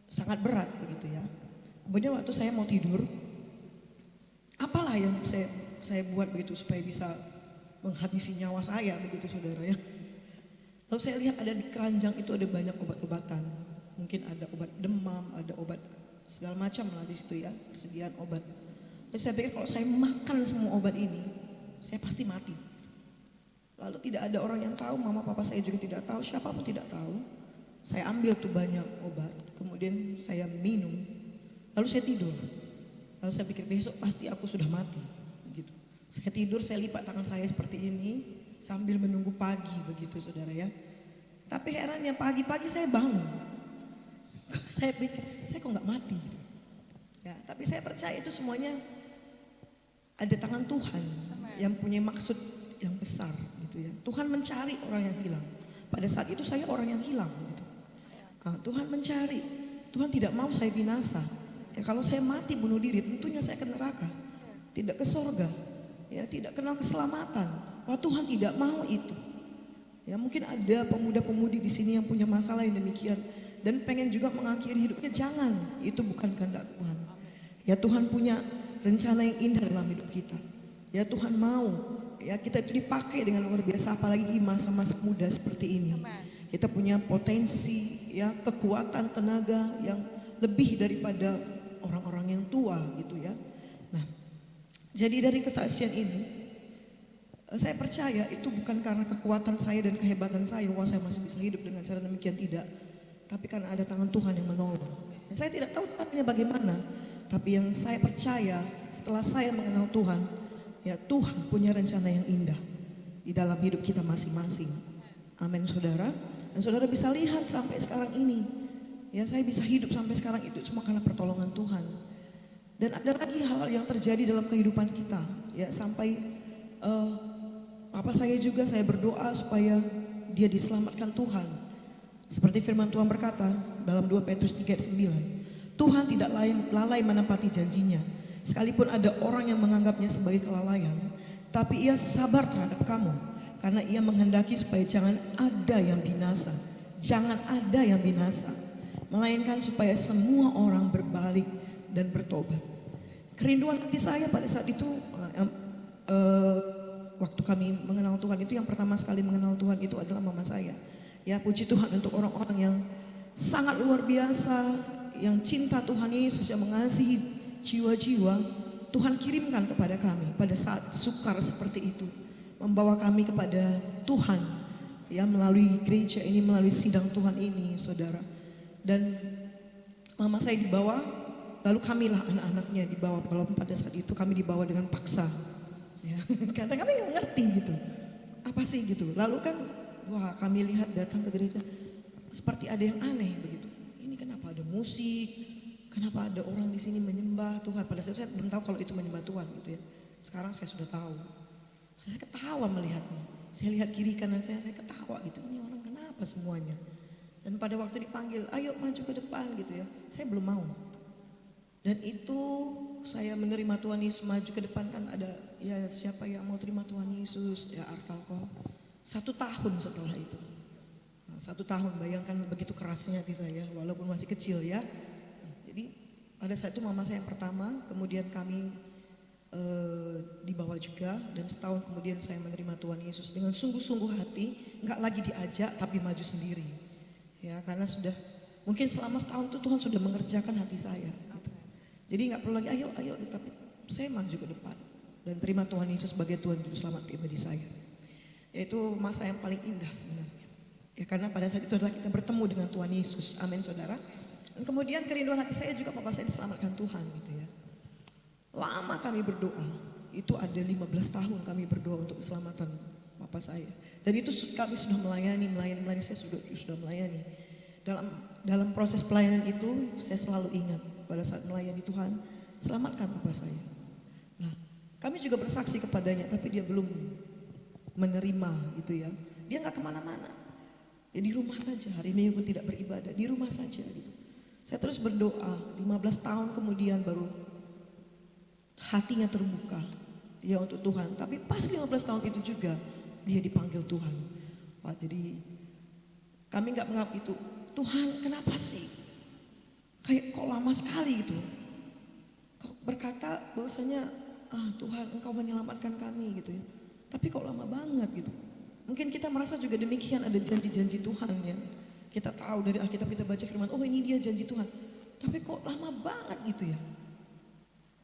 sangat berat begitu ya. Kemudian waktu saya mau tidur, apalah yang saya buat begitu supaya bisa menghabisi nyawa saya begitu saudara ya. Lalu saya lihat ada di keranjang itu ada banyak obat-obatan. Mungkin ada obat demam, ada obat segala macam lah di situ ya, persediaan obat. Lalu saya pikir kalau saya makan semua obat ini, saya pasti mati. Lalu tidak ada orang yang tahu, mama papa saya juga tidak tahu, siapapun tidak tahu. Saya ambil tuh banyak obat, kemudian saya minum. Lalu saya tidur. Lalu saya pikir besok pasti aku sudah mati. Begitu. Saya tidur, saya lipat tangan saya seperti ini sambil menunggu pagi begitu saudara ya. Tapi herannya pagi-pagi saya bangun. Saya pikir, saya kok nggak mati gitu. Ya, tapi saya percaya itu semuanya ada tangan Tuhan yang punya maksud yang besar gitu ya. Tuhan mencari orang yang hilang. Pada saat itu saya orang yang hilang gitu. Tuhan mencari. Tuhan tidak mau saya binasa. Ya, kalau saya mati bunuh diri tentunya saya ke neraka. Tidak ke sorga. Ya, tidak kenal keselamatan. Wah, Tuhan tidak mau itu. Ya, mungkin ada pemuda-pemudi di sini yang punya masalah yang demikian dan pengen juga mengakhiri hidupnya. Jangan, itu bukan kehendak Tuhan. Ya, Tuhan punya rencana yang indah dalam hidup kita. Ya, Tuhan mau ya kita itu dipakai dengan luar biasa, apalagi di masa-masa muda seperti ini. Kita punya potensi ya, kekuatan tenaga yang lebih daripada orang-orang yang tua gitu ya. Nah, jadi dari kesaksian ini saya percaya itu bukan karena kekuatan saya dan kehebatan saya, wah saya masih bisa hidup dengan cara demikian, tidak. Tapi karena ada tangan Tuhan yang menolong. Dan saya tidak tahu caranya bagaimana, tapi yang saya percaya setelah saya mengenal Tuhan, ya Tuhan punya rencana yang indah di dalam hidup kita masing-masing. Amin saudara. Dan saudara bisa lihat sampai sekarang ini, ya saya bisa hidup sampai sekarang itu cuma karena pertolongan Tuhan. Dan ada lagi hal-hal yang terjadi dalam kehidupan kita, ya sampai papa saya juga saya berdoa supaya dia diselamatkan Tuhan. Seperti firman Tuhan berkata dalam 2 Petrus 3:9, Tuhan tidak lalai menepati janjinya. Sekalipun ada orang yang menganggapnya sebagai kelalaian, tapi ia sabar terhadap kamu, karena ia menghendaki supaya jangan ada yang binasa. Jangan ada yang binasa, melainkan supaya semua orang berbalik dan bertobat. Kerinduan hati saya pada saat itu, waktu kami mengenal Tuhan itu, yang pertama sekali mengenal Tuhan itu adalah mama saya. Ya, puji Tuhan untuk orang-orang yang sangat luar biasa, yang cinta Tuhan Yesus, yang mengasihi jiwa-jiwa. Tuhan kirimkan kepada kami pada saat sukar seperti itu, membawa kami kepada Tuhan, ya melalui gereja ini, melalui sidang Tuhan ini, saudara. Dan mama saya dibawa, lalu kamilah anak-anaknya dibawa. Kalau pada saat itu kami dibawa dengan paksa, ya, karena kami nggak ngerti gitu, apa sih gitu. Lalu kan, wah kami lihat datang ke gereja seperti ada yang aneh begitu. Ini kenapa ada musik? Kenapa ada orang di sini menyembah Tuhan? Pada saat itu saya belum tahu kalau itu menyembah Tuhan gitu ya. Sekarang saya sudah tahu. Saya ketawa melihatnya. Saya lihat kiri kanan saya ketawa gitu. Ini orang kenapa semuanya? Dan pada waktu dipanggil, ayo maju ke depan gitu ya, saya belum mau. Dan itu saya menerima Tuhan Yesus, maju ke depan, kan ada ya siapa yang mau terima Tuhan Yesus, ya Artalko. 1 tahun setelah itu, 1 tahun, bayangkan begitu kerasnya hati saya walaupun masih kecil ya. Jadi pada saat itu mama saya yang pertama, kemudian kami dibawa juga, dan setahun kemudian saya menerima Tuhan Yesus dengan sungguh-sungguh hati, nggak lagi diajak tapi maju sendiri. Ya, karena sudah mungkin selama setahun itu Tuhan sudah mengerjakan hati saya. Gitu. Jadi nggak perlu lagi ayo, tapi saya maju ke depan dan terima Tuhan Yesus sebagai Tuhan Juru Selamat pribadi saya. Yaitu masa yang paling indah sebenarnya. Ya, karena pada saat itu adalah kita bertemu dengan Tuhan Yesus. Amin, saudara. Dan kemudian kerinduan hati saya juga papa saya diselamatkan Tuhan, gitu ya. Lama kami berdoa, itu ada 15 tahun kami berdoa untuk keselamatan papa saya. Dan itu kami sudah melayani, saya sudah melayani. Dalam proses pelayanan itu saya selalu ingat pada saat melayani Tuhan, selamatkan papa saya. Nah, kami juga bersaksi kepadanya, tapi dia belum menerima gitu ya. Dia nggak kemana-mana, ya di rumah saja, hari Minggu pun tidak beribadah, di rumah saja gitu. Saya terus berdoa, 15 tahun kemudian baru hatinya terbuka ya untuk Tuhan. Tapi pas 15 tahun itu juga dia dipanggil Tuhan. Wah, jadi kami nggak menganggap itu, Tuhan kenapa sih kayak kok lama sekali gitu. Kok berkata bahwasanya Tuhan engkau menyelamatkan kami gitu ya. Tapi kok lama banget gitu. Mungkin kita merasa juga demikian, ada janji-janji Tuhan ya. Kita tahu dari Alkitab kita baca firman, oh ini dia janji Tuhan. Tapi kok lama banget gitu ya.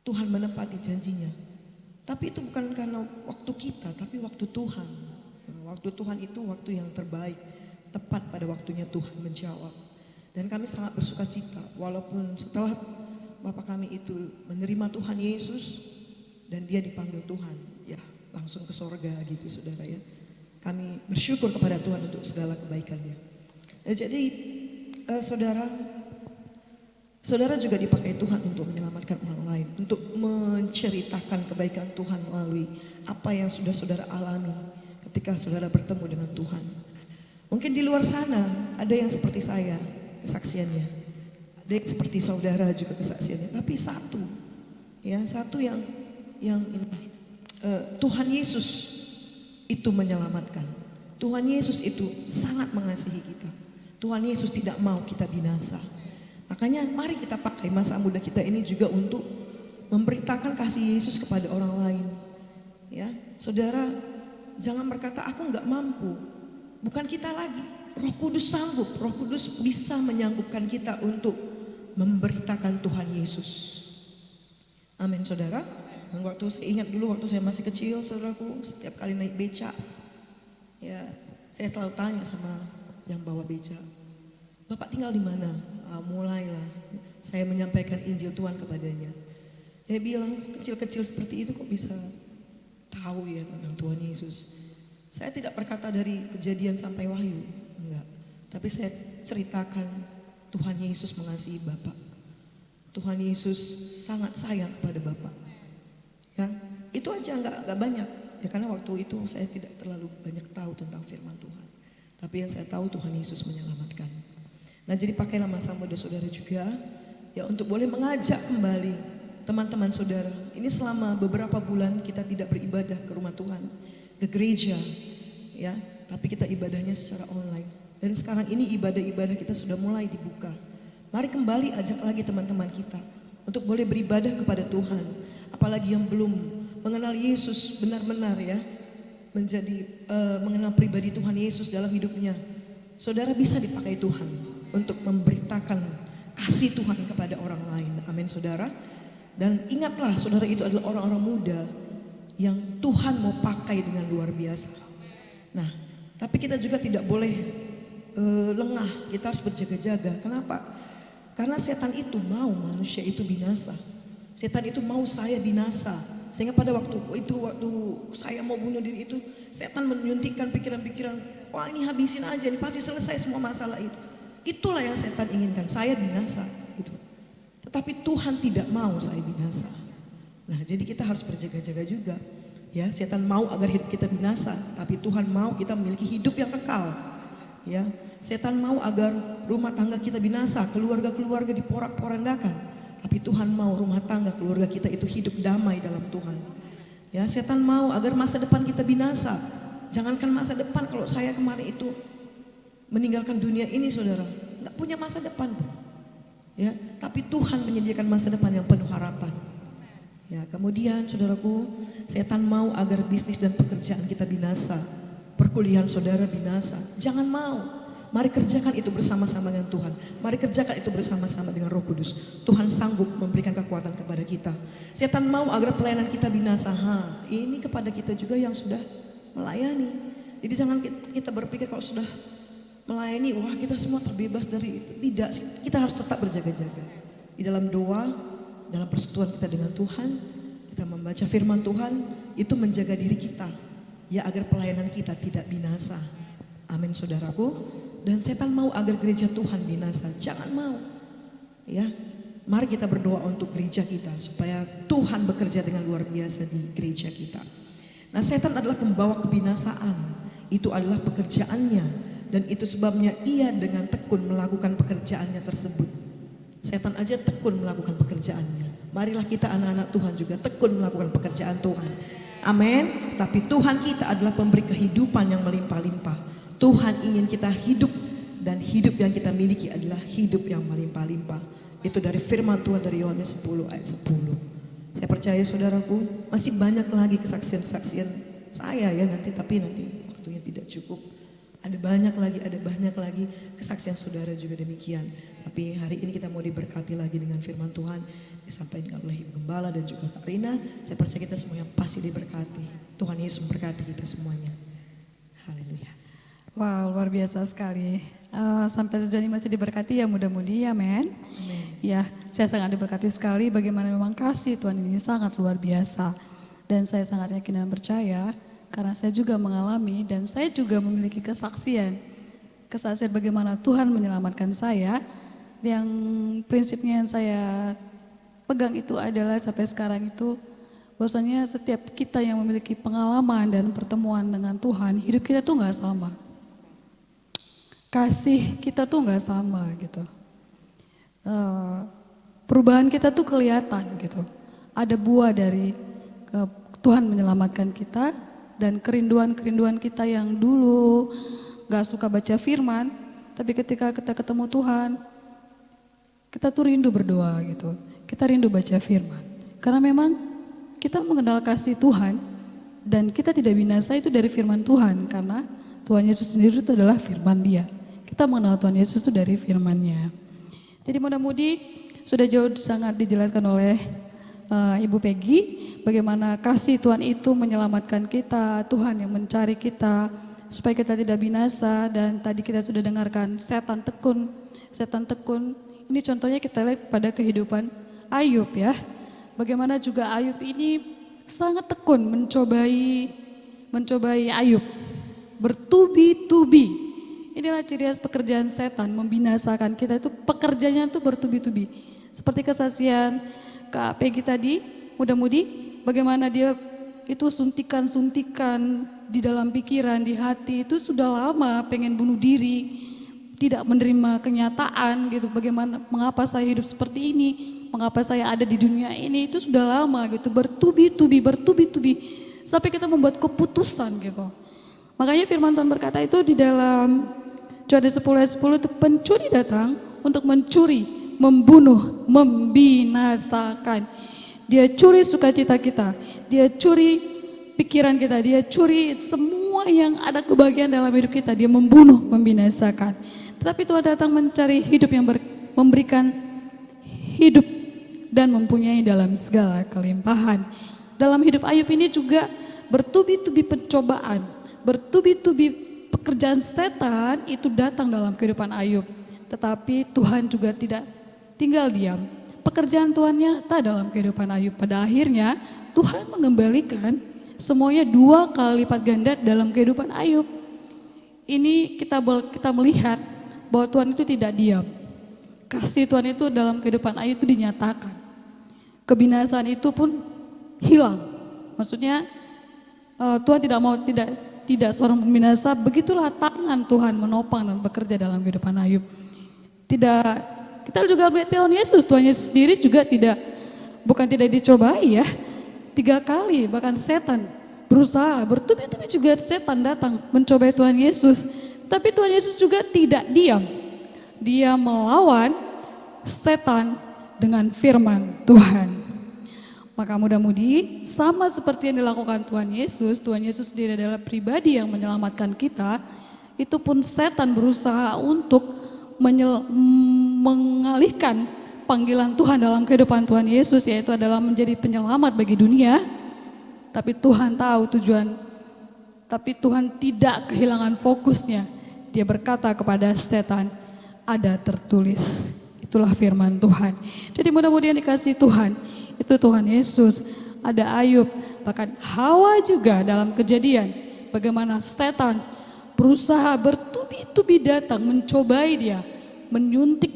Tuhan menepati janjinya. Tapi itu bukan karena waktu kita, tapi waktu Tuhan. Waktu Tuhan itu waktu yang terbaik, tepat pada waktunya Tuhan menjawab. Dan kami sangat bersuka cita, walaupun setelah Bapak kami itu menerima Tuhan Yesus dan dia dipanggil Tuhan, ya langsung ke sorga gitu saudara ya. Kami bersyukur kepada Tuhan untuk segala kebaikannya. Jadi saudara juga dipakai Tuhan untuk menyelamatkan orang lain, untuk menceritakan kebaikan Tuhan melalui apa yang sudah saudara alami ketika saudara bertemu dengan Tuhan. Mungkin di luar sana ada yang seperti saya kesaksiannya, ada yang seperti saudara juga kesaksiannya, tapi satu yang ini, Tuhan Yesus itu menyelamatkan. Tuhan Yesus itu sangat mengasihi kita. Tuhan Yesus tidak mau kita binasa. Makanya mari kita pakai masa muda kita ini juga untuk memberitakan kasih Yesus kepada orang lain. Ya, saudara jangan berkata aku nggak mampu. Bukan kita lagi, Roh Kudus sanggup. Roh Kudus bisa menyanggupkan kita untuk memberitakan Tuhan Yesus. Amin, saudara. Dan waktu saya ingat dulu waktu saya masih kecil, saudaraku, setiap kali naik beca, ya saya selalu tanya sama yang bawa beca, Bapak tinggal di mana? Mulailah saya menyampaikan Injil Tuhan kepadanya. Dia bilang kecil-kecil seperti itu kok bisa tahu ya tentang Tuhan Yesus. Saya tidak berkata dari kejadian sampai wahyu, enggak. Tapi saya ceritakan Tuhan Yesus mengasihi Bapak. Tuhan Yesus sangat sayang kepada Bapak. Ya, itu aja enggak banyak. Ya karena waktu itu saya tidak terlalu banyak tahu tentang firman Tuhan. Tapi yang saya tahu Tuhan Yesus menyelamatkan. Nah, jadi pakailah masa muda saudara juga ya untuk boleh mengajak kembali teman-teman saudara. Ini selama beberapa bulan kita tidak beribadah ke rumah Tuhan, ke gereja ya, tapi kita ibadahnya secara online. Dan sekarang ini ibadah-ibadah kita sudah mulai dibuka. Mari kembali ajak lagi teman-teman kita untuk boleh beribadah kepada Tuhan. Apalagi yang belum mengenal Yesus benar-benar ya, menjadi mengenal pribadi Tuhan Yesus dalam hidupnya. Saudara bisa dipakai Tuhan untuk memberitakan kasih Tuhan kepada orang lain. Amin, saudara. Dan ingatlah saudara itu adalah orang-orang muda yang Tuhan mau pakai dengan luar biasa. Nah, tapi kita juga tidak boleh lengah. Kita harus berjaga-jaga. Kenapa? Karena setan itu mau manusia itu binasa. Setan itu mau saya binasa. Sehingga pada waktu saya mau bunuh diri itu, setan menyuntikkan pikiran-pikiran, wah ini habisin aja, ini pasti selesai semua masalah itu. Itulah yang setan inginkan, saya binasa gitu. Tetapi Tuhan tidak mau saya binasa. Nah, jadi kita harus berjaga-jaga juga. Ya, setan mau agar hidup kita binasa, tapi Tuhan mau kita memiliki hidup yang kekal. Ya, setan mau agar rumah tangga kita binasa, keluarga-keluarga diporak-porandakan. Tapi Tuhan mau rumah tangga keluarga kita itu hidup damai dalam Tuhan. Ya, setan mau agar masa depan kita binasa. Jangankan masa depan, kalau saya kemarin itu meninggalkan dunia ini saudara, nggak punya masa depan. Ya, tapi Tuhan menyediakan masa depan yang penuh harapan. Ya, kemudian saudaraku, setan mau agar bisnis dan pekerjaan kita binasa, perkuliahan saudara binasa. Jangan mau. Mari kerjakan itu bersama-sama dengan Tuhan. Mari kerjakan itu bersama-sama dengan Roh Kudus. Tuhan sanggup memberikan kekuatan kepada kita. Setan mau agar pelayanan kita binasa. Ini kepada kita juga yang sudah melayani. Jadi jangan kita berpikir kalau sudah melayani, wah kita semua terbebas dari itu. Tidak, kita harus tetap berjaga-jaga. Di dalam doa, dalam persekutuan kita dengan Tuhan, kita membaca firman Tuhan, itu menjaga diri kita. Ya, agar pelayanan kita tidak binasa. Amin saudaraku. Dan setan mau agar gereja Tuhan binasa. Jangan mau. Ya, mari kita berdoa untuk gereja kita supaya Tuhan bekerja dengan luar biasa di gereja kita. Nah, setan adalah pembawa kebinasaan. Itu adalah pekerjaannya, dan itu sebabnya ia dengan tekun melakukan pekerjaannya tersebut. Setan aja tekun melakukan pekerjaannya. Marilah kita anak-anak Tuhan juga tekun melakukan pekerjaan Tuhan. Amin. Tapi Tuhan kita adalah pemberi kehidupan yang melimpah-limpah. Tuhan ingin kita hidup, dan hidup yang kita miliki adalah hidup yang melimpah-limpah. Itu dari firman Tuhan dari Yohanes 10 ayat 10. Saya percaya saudaraku, masih banyak lagi kesaksian-kesaksian saya ya nanti, tapi nanti waktunya tidak cukup. Ada banyak lagi kesaksian saudara juga demikian. Tapi hari ini kita mau diberkati lagi dengan firman Tuhan disampaikan oleh Ibu Gembala dan juga Kak Rina. Saya percaya kita semuanya pasti diberkati. Tuhan Yesus memberkati kita semuanya. Haleluya. Wow, luar biasa sekali. Sampai sejauh ini masih diberkati ya, mudah-mudi, amin. Ya, saya sangat diberkati sekali bagaimana memang kasih Tuhan ini sangat luar biasa. Dan saya sangat yakin dan percaya karena saya juga mengalami dan saya juga memiliki kesaksian. Kesaksian bagaimana Tuhan menyelamatkan saya. Yang prinsipnya yang saya pegang itu adalah sampai sekarang itu bahwasanya setiap kita yang memiliki pengalaman dan pertemuan dengan Tuhan, hidup kita tuh nggak sama. Kasih kita tuh nggak sama gitu. Perubahan kita tuh kelihatan gitu. Ada buah dari Tuhan menyelamatkan kita dan kerinduan-kerinduan kita yang dulu nggak suka baca firman, tapi ketika kita ketemu Tuhan, kita tuh rindu berdoa gitu. Kita rindu baca firman. Karena memang kita mengenal kasih Tuhan dan kita tidak binasa itu dari firman Tuhan karena Tuhan Yesus sendiri itu adalah firman Dia. Kita mengenal Tuhan Yesus itu dari firman-Nya. Jadi mudah-mudi sudah jauh sangat dijelaskan oleh Ibu Peggy bagaimana kasih Tuhan itu menyelamatkan kita, Tuhan yang mencari kita supaya kita tidak binasa. Dan tadi kita sudah dengarkan setan tekun. Ini contohnya kita lihat pada kehidupan Ayub ya. Bagaimana juga Ayub ini sangat tekun mencobai Ayub. Bertubi-tubi. Inilah ciri khas pekerjaan setan, membinasakan kita itu pekerjaannya itu bertubi-tubi. Seperti kesaksian Kak Peggy tadi, mudah-mudi bagaimana dia itu suntikan-suntikan di dalam pikiran, di hati itu sudah lama pengen bunuh diri, tidak menerima kenyataan gitu. Bagaimana, mengapa saya hidup seperti ini, mengapa saya ada di dunia ini, itu sudah lama gitu, bertubi-tubi sampai kita membuat keputusan gitu. Makanya firman Tuhan berkata itu di dalam Yohanes 10 ayat 10 itu pencuri datang untuk mencuri, membunuh, membinasakan. Dia curi sukacita kita, dia curi pikiran kita, dia curi semua yang ada kebahagiaan dalam hidup kita, dia membunuh, membinasakan. Tetapi Tuhan datang mencari hidup yang memberikan hidup dan mempunyai dalam segala kelimpahan. Dalam hidup Ayub ini juga bertubi-tubi pencobaan, bertubi-tubi pekerjaan setan itu datang dalam kehidupan Ayub. Tetapi Tuhan juga tidak tinggal diam. Pekerjaan Tuhan nyata dalam kehidupan Ayub. Pada akhirnya Tuhan mengembalikan semuanya 2 kali lipat ganda dalam kehidupan Ayub. Ini kita melihat bahwa Tuhan itu tidak diam. Kasih Tuhan itu dalam kehidupan Ayub itu dinyatakan. Kebinasaan itu pun hilang. Maksudnya Tuhan tidak seorang pembinasa, begitulah tangan Tuhan menopang dan bekerja dalam kehidupan Ayub. Kita juga melihat Tuhan Yesus sendiri juga bukan tidak dicobai ya. 3 kali bahkan setan berusaha, bertubi-tubi juga setan datang mencobai Tuhan Yesus. Tapi Tuhan Yesus juga tidak diam. Dia melawan setan dengan firman Tuhan. Maka mudah-mudi sama seperti yang dilakukan Tuhan Yesus sendiri adalah pribadi yang menyelamatkan kita, itu pun setan berusaha untuk mengalihkan panggilan Tuhan dalam kehidupan Tuhan Yesus, yaitu adalah menjadi penyelamat bagi dunia. Tapi Tuhan tahu tujuan, tapi Tuhan tidak kehilangan fokusnya. Dia berkata kepada setan, ada tertulis. Itulah firman Tuhan. Jadi mudah-mudahan dikasih Tuhan, itu Tuhan Yesus, ada Ayub, bahkan Hawa juga dalam Kejadian, bagaimana setan berusaha bertubi-tubi datang mencobai dia, menyuntik,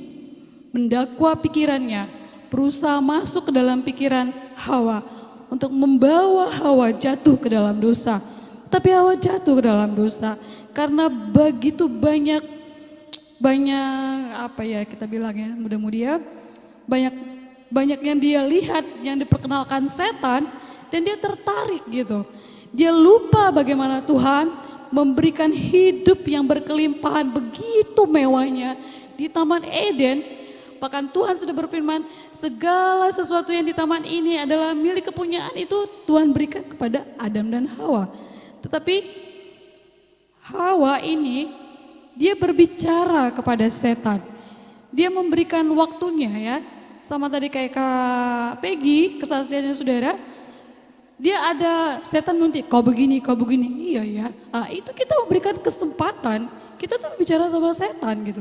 mendakwa pikirannya, berusaha masuk ke dalam pikiran Hawa untuk membawa Hawa jatuh ke dalam dosa. Tapi Hawa jatuh ke dalam dosa karena begitu banyak apa ya kita bilang ya, mudah-mudahan banyak yang dia lihat, yang diperkenalkan setan, dan dia tertarik gitu. Dia lupa bagaimana Tuhan memberikan hidup yang berkelimpahan begitu mewahnya di Taman Eden. Bahkan Tuhan sudah berfirman, segala sesuatu yang di taman ini adalah milik kepunyaan, itu Tuhan berikan kepada Adam dan Hawa. Tetapi Hawa ini, dia berbicara kepada setan. Dia memberikan waktunya ya. Sama tadi kayak Kak Peggy, kesaksiannya saudara, dia ada setan nyuntik, kau begini, iya ya. Nah, itu kita memberikan kesempatan, kita tuh bicara sama setan gitu.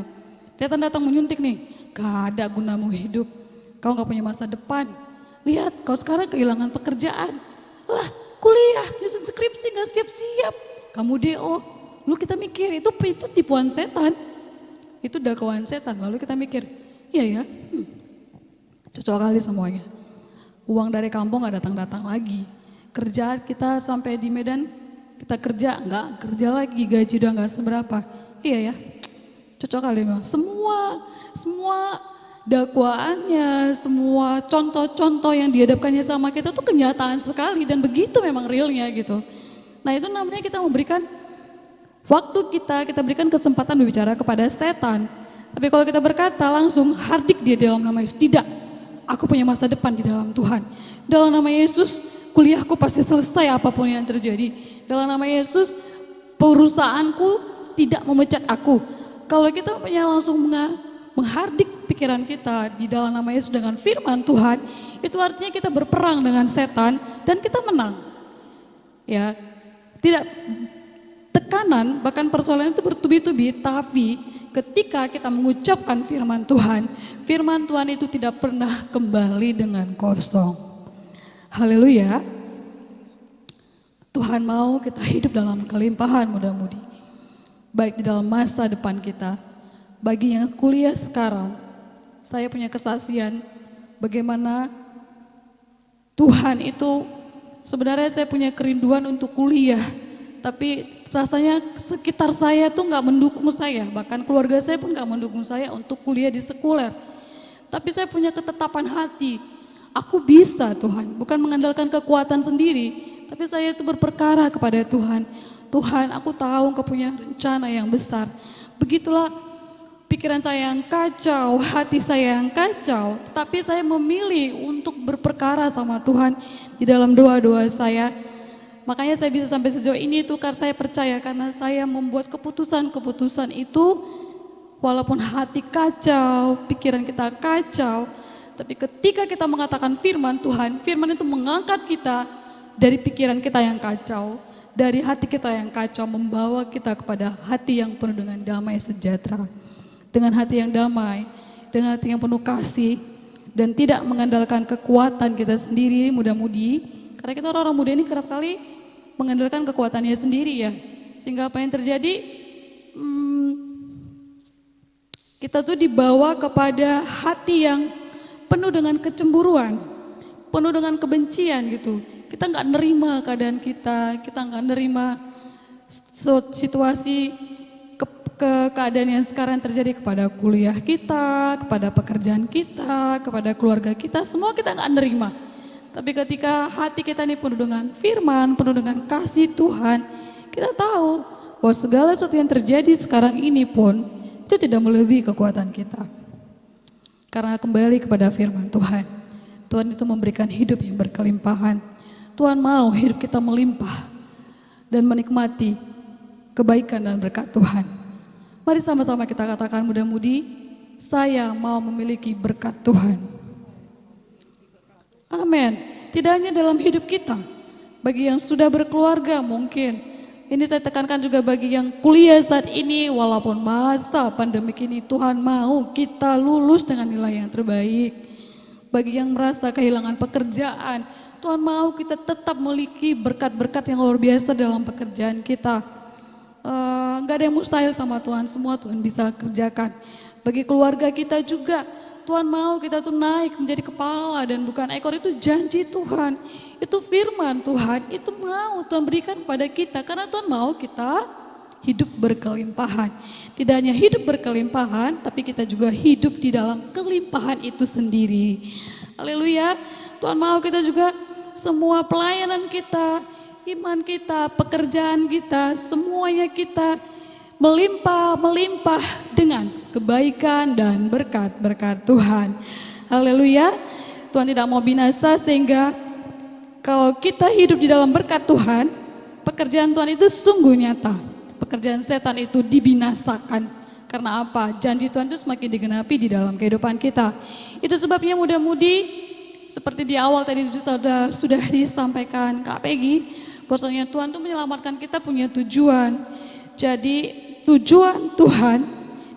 Setan datang menyuntik nih, gak ada gunamu hidup, kau gak punya masa depan. Lihat, kau sekarang kehilangan pekerjaan. Lah, kuliah, nyusun skripsi gak siap-siap. Kamu DO, lu kita mikir, itu tipuan setan. Itu dakwaan setan, lalu kita mikir, iya ya, cocok kali semuanya. Uang dari kampung gak datang-datang lagi. Kerjaan kita sampai di Medan, kita kerja, enggak kerja lagi, gaji udah gak seberapa. Iya ya, cocok kali memang. Semua dakwaannya, semua contoh-contoh yang dihadapkannya sama kita tuh kenyataan sekali. Dan begitu memang realnya gitu. Nah itu namanya kita memberikan waktu kita berikan kesempatan berbicara kepada setan. Tapi kalau kita berkata langsung, hardik dia dalam nama Yesus, tidak. Aku punya masa depan di dalam Tuhan. Dalam nama Yesus, kuliahku pasti selesai apapun yang terjadi. Dalam nama Yesus, perusahaanku tidak memecat aku. Kalau kita punya langsung menghardik pikiran kita di dalam nama Yesus dengan firman Tuhan, itu artinya kita berperang dengan setan dan kita menang. Ya, tidak tekanan, bahkan persoalan itu bertubi-tubi, tapi ketika kita mengucapkan firman Tuhan itu tidak pernah kembali dengan kosong. Haleluya. Tuhan mau kita hidup dalam kelimpahan mudah-mudi. Baik di dalam masa depan kita. Bagi yang kuliah sekarang, saya punya kesaksian bagaimana Tuhan itu, sebenarnya saya punya kerinduan untuk kuliah. Tapi rasanya sekitar saya tuh gak mendukung saya, bahkan keluarga saya pun gak mendukung saya untuk kuliah di sekuler. Tapi saya punya ketetapan hati, aku bisa Tuhan, bukan mengandalkan kekuatan sendiri, tapi saya itu berperkara kepada Tuhan. Tuhan, aku tahu Engkau punya rencana yang besar. Begitulah pikiran saya yang kacau, hati saya yang kacau, tetapi saya memilih untuk berperkara sama Tuhan di dalam doa-doa saya. Makanya saya bisa sampai sejauh ini itu karena saya percaya, karena saya membuat keputusan-keputusan itu walaupun hati kacau, pikiran kita kacau, tapi ketika kita mengatakan firman Tuhan, firman itu mengangkat kita dari pikiran kita yang kacau, dari hati kita yang kacau, membawa kita kepada hati yang penuh dengan damai sejahtera, dengan hati yang damai, dengan hati yang penuh kasih, dan tidak mengandalkan kekuatan kita sendiri muda-mudi, karena kita orang-orang muda ini kerap kali mengandalkan kekuatannya sendiri ya, sehingga apa yang terjadi, kita tuh dibawa kepada hati yang penuh dengan kecemburuan, penuh dengan kebencian gitu. Kita nggak nerima keadaan kita nggak nerima situasi keadaan yang sekarang terjadi kepada kuliah kita, kepada pekerjaan kita, kepada keluarga kita, semua kita nggak nerima. Tapi ketika hati kita ini penuh dengan firman, penuh dengan kasih Tuhan, kita tahu bahwa segala sesuatu yang terjadi sekarang ini pun itu tidak melebihi kekuatan kita. Karena kembali kepada firman Tuhan. Tuhan itu memberikan hidup yang berkelimpahan. Tuhan mau hidup kita melimpah dan menikmati kebaikan dan berkat Tuhan. Mari sama-sama kita katakan mudah-mudi, saya mau memiliki berkat Tuhan. Amin. Tidak hanya dalam hidup kita, bagi yang sudah berkeluarga mungkin. Ini saya tekankan juga bagi yang kuliah saat ini, walaupun masa pandemik ini Tuhan mau kita lulus dengan nilai yang terbaik. Bagi yang merasa kehilangan pekerjaan, Tuhan mau kita tetap memiliki berkat-berkat yang luar biasa dalam pekerjaan kita. Gak ada yang mustahil sama Tuhan, semua Tuhan bisa kerjakan. Bagi keluarga kita juga, Tuhan mau kita tuh naik menjadi kepala dan bukan ekor, itu janji Tuhan. Itu firman Tuhan, itu mau Tuhan berikan kepada kita karena Tuhan mau kita hidup berkelimpahan. Tidak hanya hidup berkelimpahan, tapi kita juga hidup di dalam kelimpahan itu sendiri. Haleluya. Tuhan mau kita juga semua pelayanan kita, iman kita, pekerjaan kita, semuanya kita melimpah dengan kebaikan dan berkat-berkat Tuhan. Haleluya. Tuhan tidak mau binasa, sehingga kalau kita hidup di dalam berkat Tuhan, pekerjaan Tuhan itu sungguh nyata. Pekerjaan setan itu dibinasakan. Karena apa? Janji Tuhan itu semakin digenapi di dalam kehidupan kita. Itu sebabnya mudah-mudi seperti di awal tadi sudah disampaikan Kak Peggy, bahwasanya Tuhan itu menyelamatkan kita punya tujuan. Jadi tujuan Tuhan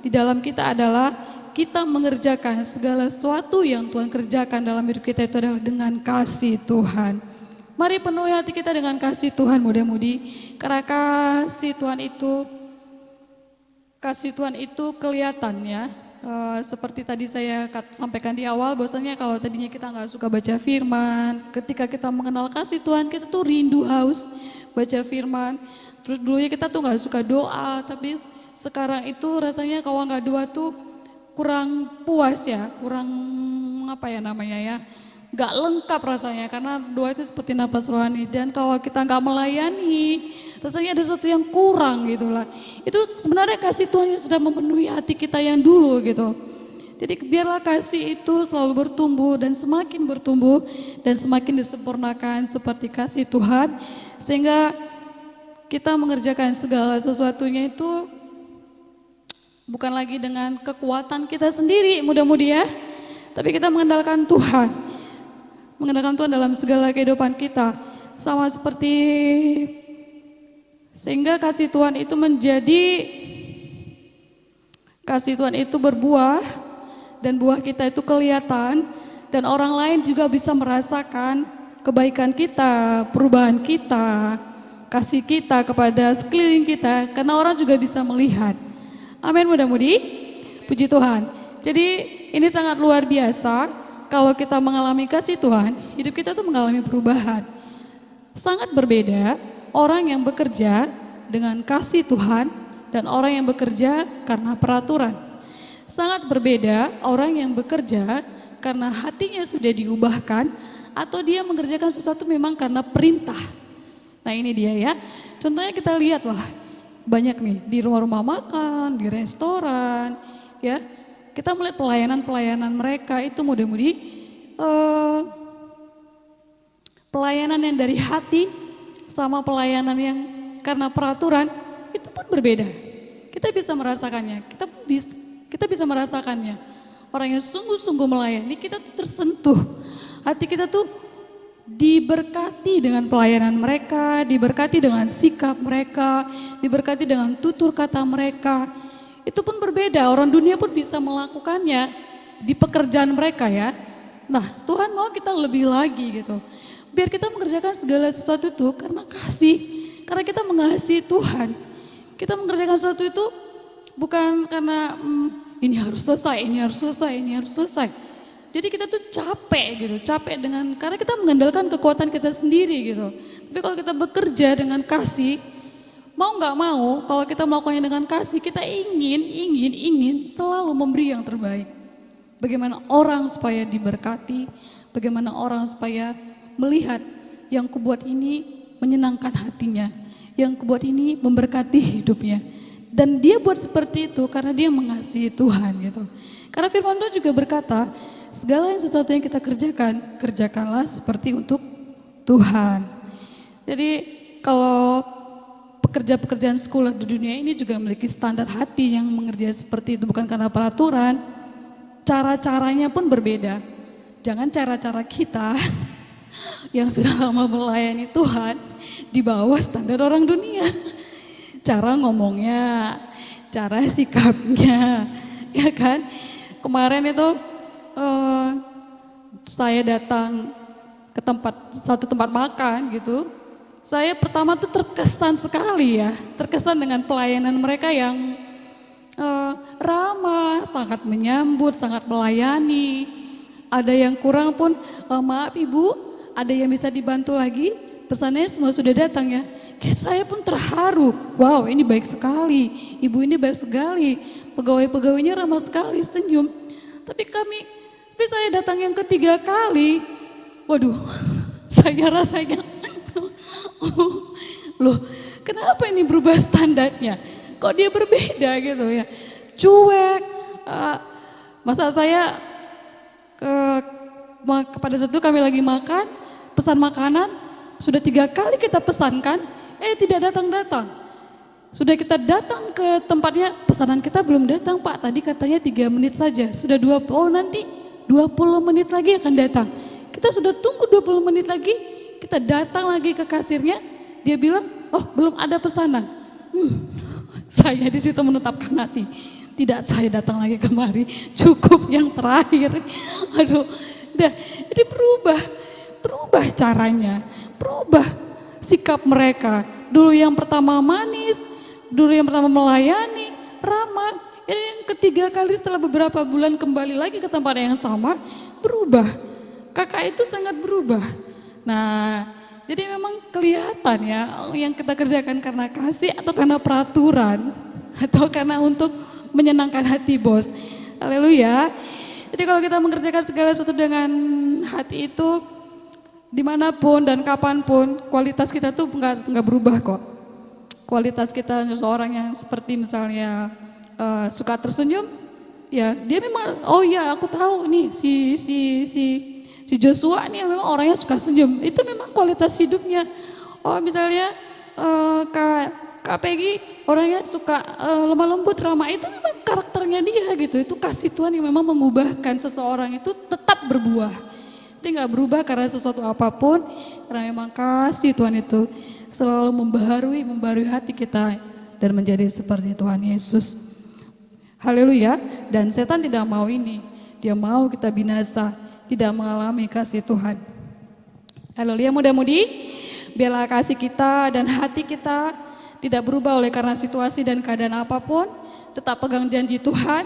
di dalam kita adalah kita mengerjakan segala sesuatu yang Tuhan kerjakan dalam hidup kita itu adalah dengan kasih Tuhan. Mari penuhi hati kita dengan kasih Tuhan mudah-mudi, karena kasih Tuhan itu kelihatannya seperti tadi saya sampaikan di awal, bahwasanya kalau tadinya kita nggak suka baca firman, ketika kita mengenal kasih Tuhan kita tuh rindu haus baca firman. Terus dulunya kita tuh nggak suka doa, tapi sekarang itu rasanya kalau nggak doa tuh kurang puas ya, kurang apa ya namanya ya, nggak lengkap rasanya, karena doa itu seperti napas rohani. Dan kalau kita nggak melayani, rasanya ada sesuatu yang kurang gitulah. Itu sebenarnya kasih Tuhan yang sudah memenuhi hati kita yang dulu gitu. Jadi biarlah kasih itu selalu bertumbuh dan semakin disempurnakan seperti kasih Tuhan, sehingga kita mengerjakan segala sesuatunya itu bukan lagi dengan kekuatan kita sendiri mudah-mudi ya, tapi kita mengandalkan Tuhan. Mengandalkan Tuhan dalam segala kehidupan kita. Sama seperti, sehingga kasih Tuhan itu berbuah, dan buah kita itu kelihatan, dan orang lain juga bisa merasakan kebaikan kita, perubahan kita, kasih kita kepada sekeliling kita, karena orang juga bisa melihat. Amin mudah-mudi, puji Tuhan. Jadi ini sangat luar biasa, kalau kita mengalami kasih Tuhan, hidup kita tuh mengalami perubahan. Sangat berbeda orang yang bekerja dengan kasih Tuhan dan orang yang bekerja karena peraturan. Sangat berbeda orang yang bekerja karena hatinya sudah diubahkan, atau dia mengerjakan sesuatu memang karena perintah. Nah ini dia ya, contohnya kita lihat lah, banyak nih di rumah-rumah makan, di restoran, ya kita melihat pelayanan-pelayanan mereka itu mudah-mudi pelayanan yang dari hati sama pelayanan yang karena peraturan itu pun berbeda. Kita bisa merasakannya, kita bisa merasakannya. Orang yang sungguh-sungguh melayani, kita tuh tersentuh, hati kita tuh diberkati dengan pelayanan mereka, diberkati dengan sikap mereka, diberkati dengan tutur kata mereka. Itu pun berbeda, orang dunia pun bisa melakukannya di pekerjaan mereka ya. Nah Tuhan mau kita lebih lagi gitu. Biar kita mengerjakan segala sesuatu itu karena kasih, karena kita mengasihi Tuhan. Kita mengerjakan sesuatu itu bukan karena ini harus selesai, ini harus selesai, ini harus selesai. Jadi kita tuh capek dengan, karena kita mengandalkan kekuatan kita sendiri gitu. Tapi kalau kita bekerja dengan kasih, mau nggak mau, kalau kita melakukannya dengan kasih, kita ingin selalu memberi yang terbaik. Bagaimana orang supaya diberkati, bagaimana orang supaya melihat yang kubuat ini menyenangkan hatinya, yang kubuat ini memberkati hidupnya. Dan dia buat seperti itu karena dia mengasihi Tuhan gitu. Karena firman Tuhan juga berkata, segala yang sesuatu yang kita kerjakan, kerjakanlah seperti untuk Tuhan. Jadi kalau pekerjaan sekolah di dunia ini juga memiliki standar hati yang mengerjakan seperti itu, bukan karena peraturan, cara-caranya pun berbeda. Jangan cara-cara kita yang sudah lama melayani Tuhan di bawah standar orang dunia. Cara ngomongnya, cara sikapnya, ya kan? Kemarin itu saya datang ke satu tempat makan gitu. Saya pertama tuh terkesan sekali ya, terkesan dengan pelayanan mereka yang ramah, sangat menyambut, sangat melayani. Ada yang kurang pun, maaf ibu, ada yang bisa dibantu lagi? Pesannya semua sudah datang ya. Saya pun terharu, wow ini baik sekali, ibu ini baik sekali, pegawai-pegawainya ramah sekali, senyum. Tapi saya datang yang ketiga kali, waduh, saya rasanya, loh kenapa ini berubah standarnya? Kok dia berbeda gitu ya? Cuek, masa saya pada saat itu kami lagi makan, pesan makanan, sudah 3 kali kita pesankan, tidak datang-datang. Sudah kita datang ke tempatnya, pesanan kita belum datang Pak, tadi katanya 3 menit saja, sudah 20, nanti 20 menit lagi akan datang. Kita sudah tunggu 20 menit lagi, kita datang lagi ke kasirnya, dia bilang, oh belum ada pesanan. Saya di situ menetapkan hati, tidak, saya datang lagi kemari, cukup yang terakhir. Aduh, jadi berubah caranya, berubah sikap mereka. Dulu yang pertama manis, dulu yang pertama melayani, ramah. Ini yang ketiga kali setelah beberapa bulan kembali lagi ke tempat yang sama, berubah. Kakak itu sangat berubah. Nah, jadi memang kelihatan ya yang kita kerjakan karena kasih atau karena peraturan atau karena untuk menyenangkan hati bos. Haleluya. Jadi kalau kita mengerjakan segala sesuatu dengan hati itu, dimanapun dan kapanpun, kualitas kita tuh nggak berubah kok. Kualitas kita seorang yang seperti misalnya suka tersenyum, ya dia memang, oh ya aku tahu nih si Joshua nih memang orangnya suka senyum, itu memang kualitas hidupnya. Oh misalnya Kak Peggy orangnya suka lemah lembut, ramah, itu memang karakternya dia gitu. Itu kasih Tuhan yang memang mengubahkan seseorang itu tetap berbuah. Jadi nggak berubah karena sesuatu apapun, karena memang kasih Tuhan itu selalu membaharui hati kita dan menjadi seperti Tuhan Yesus. Haleluya. Dan setan tidak mau ini, dia mau kita binasa, tidak mengalami kasih Tuhan. Haleluya. Mudah-mudi biarlah kasih kita dan hati kita tidak berubah oleh karena situasi dan keadaan apapun. Tetap pegang janji Tuhan,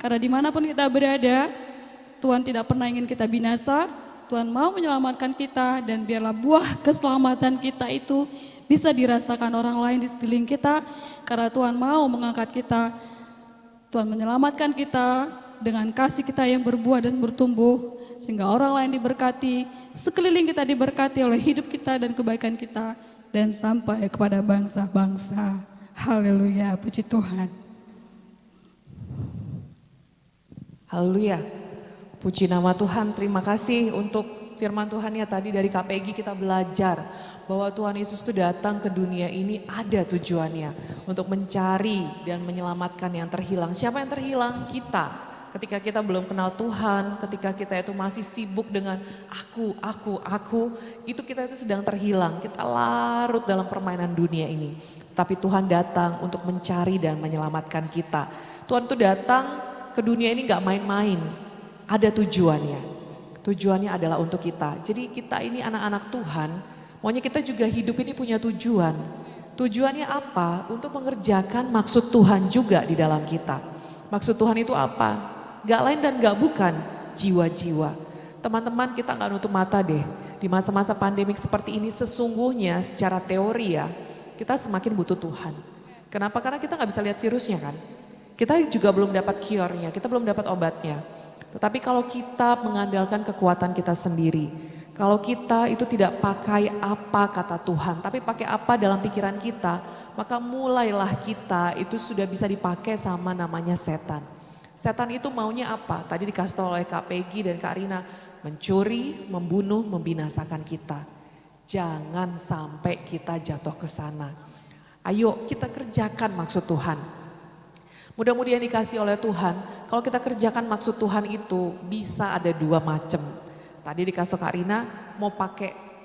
karena dimanapun kita berada, Tuhan tidak pernah ingin kita binasa. Tuhan mau menyelamatkan kita, dan biarlah buah keselamatan kita itu bisa dirasakan orang lain di sekeliling kita, karena Tuhan mau mengangkat kita. Tuhan menyelamatkan kita dengan kasih kita yang berbuah dan bertumbuh, sehingga orang lain diberkati, sekeliling kita diberkati oleh hidup kita dan kebaikan kita, dan sampai kepada bangsa-bangsa. Haleluya, puji Tuhan. Haleluya. Puji nama Tuhan, terima kasih untuk firman Tuhan ya, tadi dari KPG kita belajar bahwa Tuhan Yesus itu datang ke dunia ini ada tujuannya, untuk mencari dan menyelamatkan yang terhilang. Siapa yang terhilang? Kita. Ketika kita belum kenal Tuhan, ketika kita itu masih sibuk dengan aku, itu kita itu sedang terhilang. Kita larut dalam permainan dunia ini. Tapi Tuhan datang untuk mencari dan menyelamatkan kita. Tuhan itu datang ke dunia ini gak main-main. Ada tujuannya. Tujuannya adalah untuk kita. Jadi kita ini anak-anak Tuhan, maunya kita juga hidup ini punya tujuan. Tujuannya apa? Untuk mengerjakan maksud Tuhan juga di dalam kita. Maksud Tuhan itu apa? Gak lain dan gak bukan, jiwa-jiwa. Teman-teman, kita gak nutup mata deh. Di masa-masa pandemik seperti ini sesungguhnya secara teori ya, kita semakin butuh Tuhan. Kenapa? Karena kita gak bisa lihat virusnya kan. Kita juga belum dapat cure-nya, kita belum dapat obatnya. Tetapi kalau kita mengandalkan kekuatan kita sendiri, kalau kita itu tidak pakai apa kata Tuhan, tapi pakai apa dalam pikiran kita, maka mulailah kita itu sudah bisa dipakai sama namanya setan. Setan itu maunya apa? Tadi dikasih tahu oleh Kak Peggy dan Kak Rina, mencuri, membunuh, membinasakan kita. Jangan sampai kita jatuh ke sana. Ayo kita kerjakan maksud Tuhan. Mudah-mudahan dikasih oleh Tuhan, kalau kita kerjakan maksud Tuhan itu bisa ada dua macam. Tadi dikasih Kak Rina, mau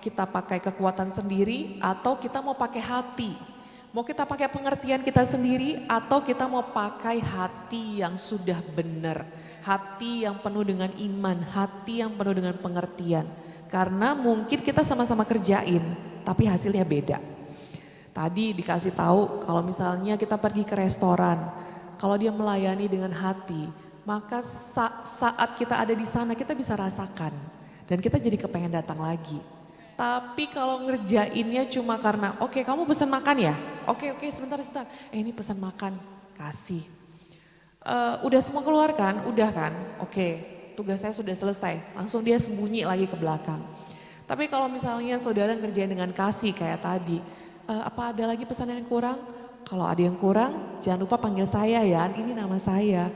kita pakai kekuatan sendiri atau kita mau pakai hati. Mau kita pakai pengertian kita sendiri atau kita mau pakai hati yang sudah benar. Hati yang penuh dengan iman, hati yang penuh dengan pengertian. Karena mungkin kita sama-sama kerjain, tapi hasilnya beda. Tadi dikasih tahu kalau misalnya kita pergi ke restoran, kalau dia melayani dengan hati, maka saat kita ada di sana kita bisa rasakan. Dan kita jadi kepengen datang lagi. Tapi kalau ngerjainnya cuma karena oke, kamu pesan makan ya? Oke sebentar. Ini pesan makan, kasih. Udah semua keluar kan? Udah kan? Oke, tugas saya sudah selesai. Langsung dia sembunyi lagi ke belakang. Tapi kalau misalnya saudara ngerjain dengan kasih kayak tadi. Apa ada lagi pesanan yang kurang? Kalau ada yang kurang jangan lupa panggil saya ya, ini nama saya.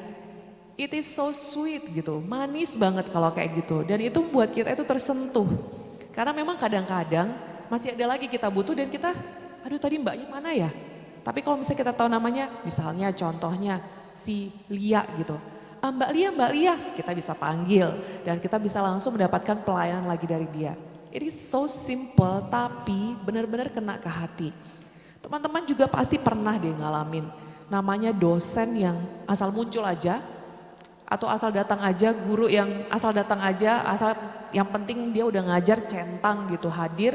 It is so sweet gitu, manis banget kalau kayak gitu. Dan itu buat kita itu tersentuh. Karena memang kadang-kadang masih ada lagi kita butuh dan kita, aduh tadi mbaknya mana ya? Tapi kalau misalnya kita tahu namanya, misalnya contohnya si Lia gitu. Mbak Lia, kita bisa panggil dan kita bisa langsung mendapatkan pelayanan lagi dari dia. It is so simple tapi benar-benar kena ke hati. Teman-teman juga pasti pernah deh ngalamin namanya dosen yang asal muncul aja. Atau asal datang aja, guru yang asal datang aja, asal yang penting dia udah ngajar centang gitu hadir.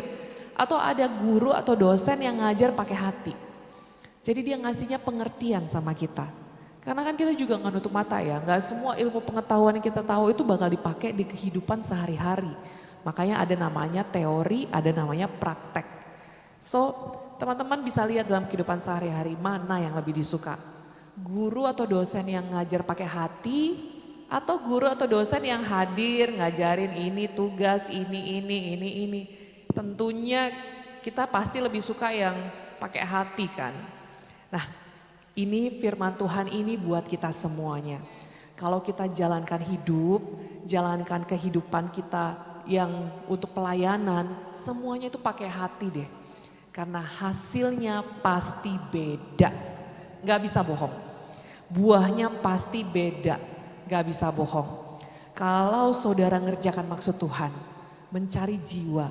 Atau ada guru atau dosen yang ngajar pakai hati. Jadi dia ngasihnya pengertian sama kita. Karena kan kita juga gak nutup mata ya, gak semua ilmu pengetahuan yang kita tahu itu bakal dipakai di kehidupan sehari-hari. Makanya ada namanya teori, ada namanya praktek. So teman-teman bisa lihat dalam kehidupan sehari-hari mana yang lebih disuka. Guru atau dosen yang ngajar pakai hati atau guru atau dosen yang hadir ngajarin ini tugas ini. Tentunya kita pasti lebih suka yang pakai hati kan. Nah, ini firman Tuhan ini buat kita semuanya. Kalau kita jalankan hidup, jalankan kehidupan kita yang untuk pelayanan, semuanya itu pakai hati deh. Karena hasilnya pasti beda. Gak bisa bohong. Buahnya pasti beda. Gak bisa bohong. Kalau saudara ngerjakan maksud Tuhan, mencari jiwa,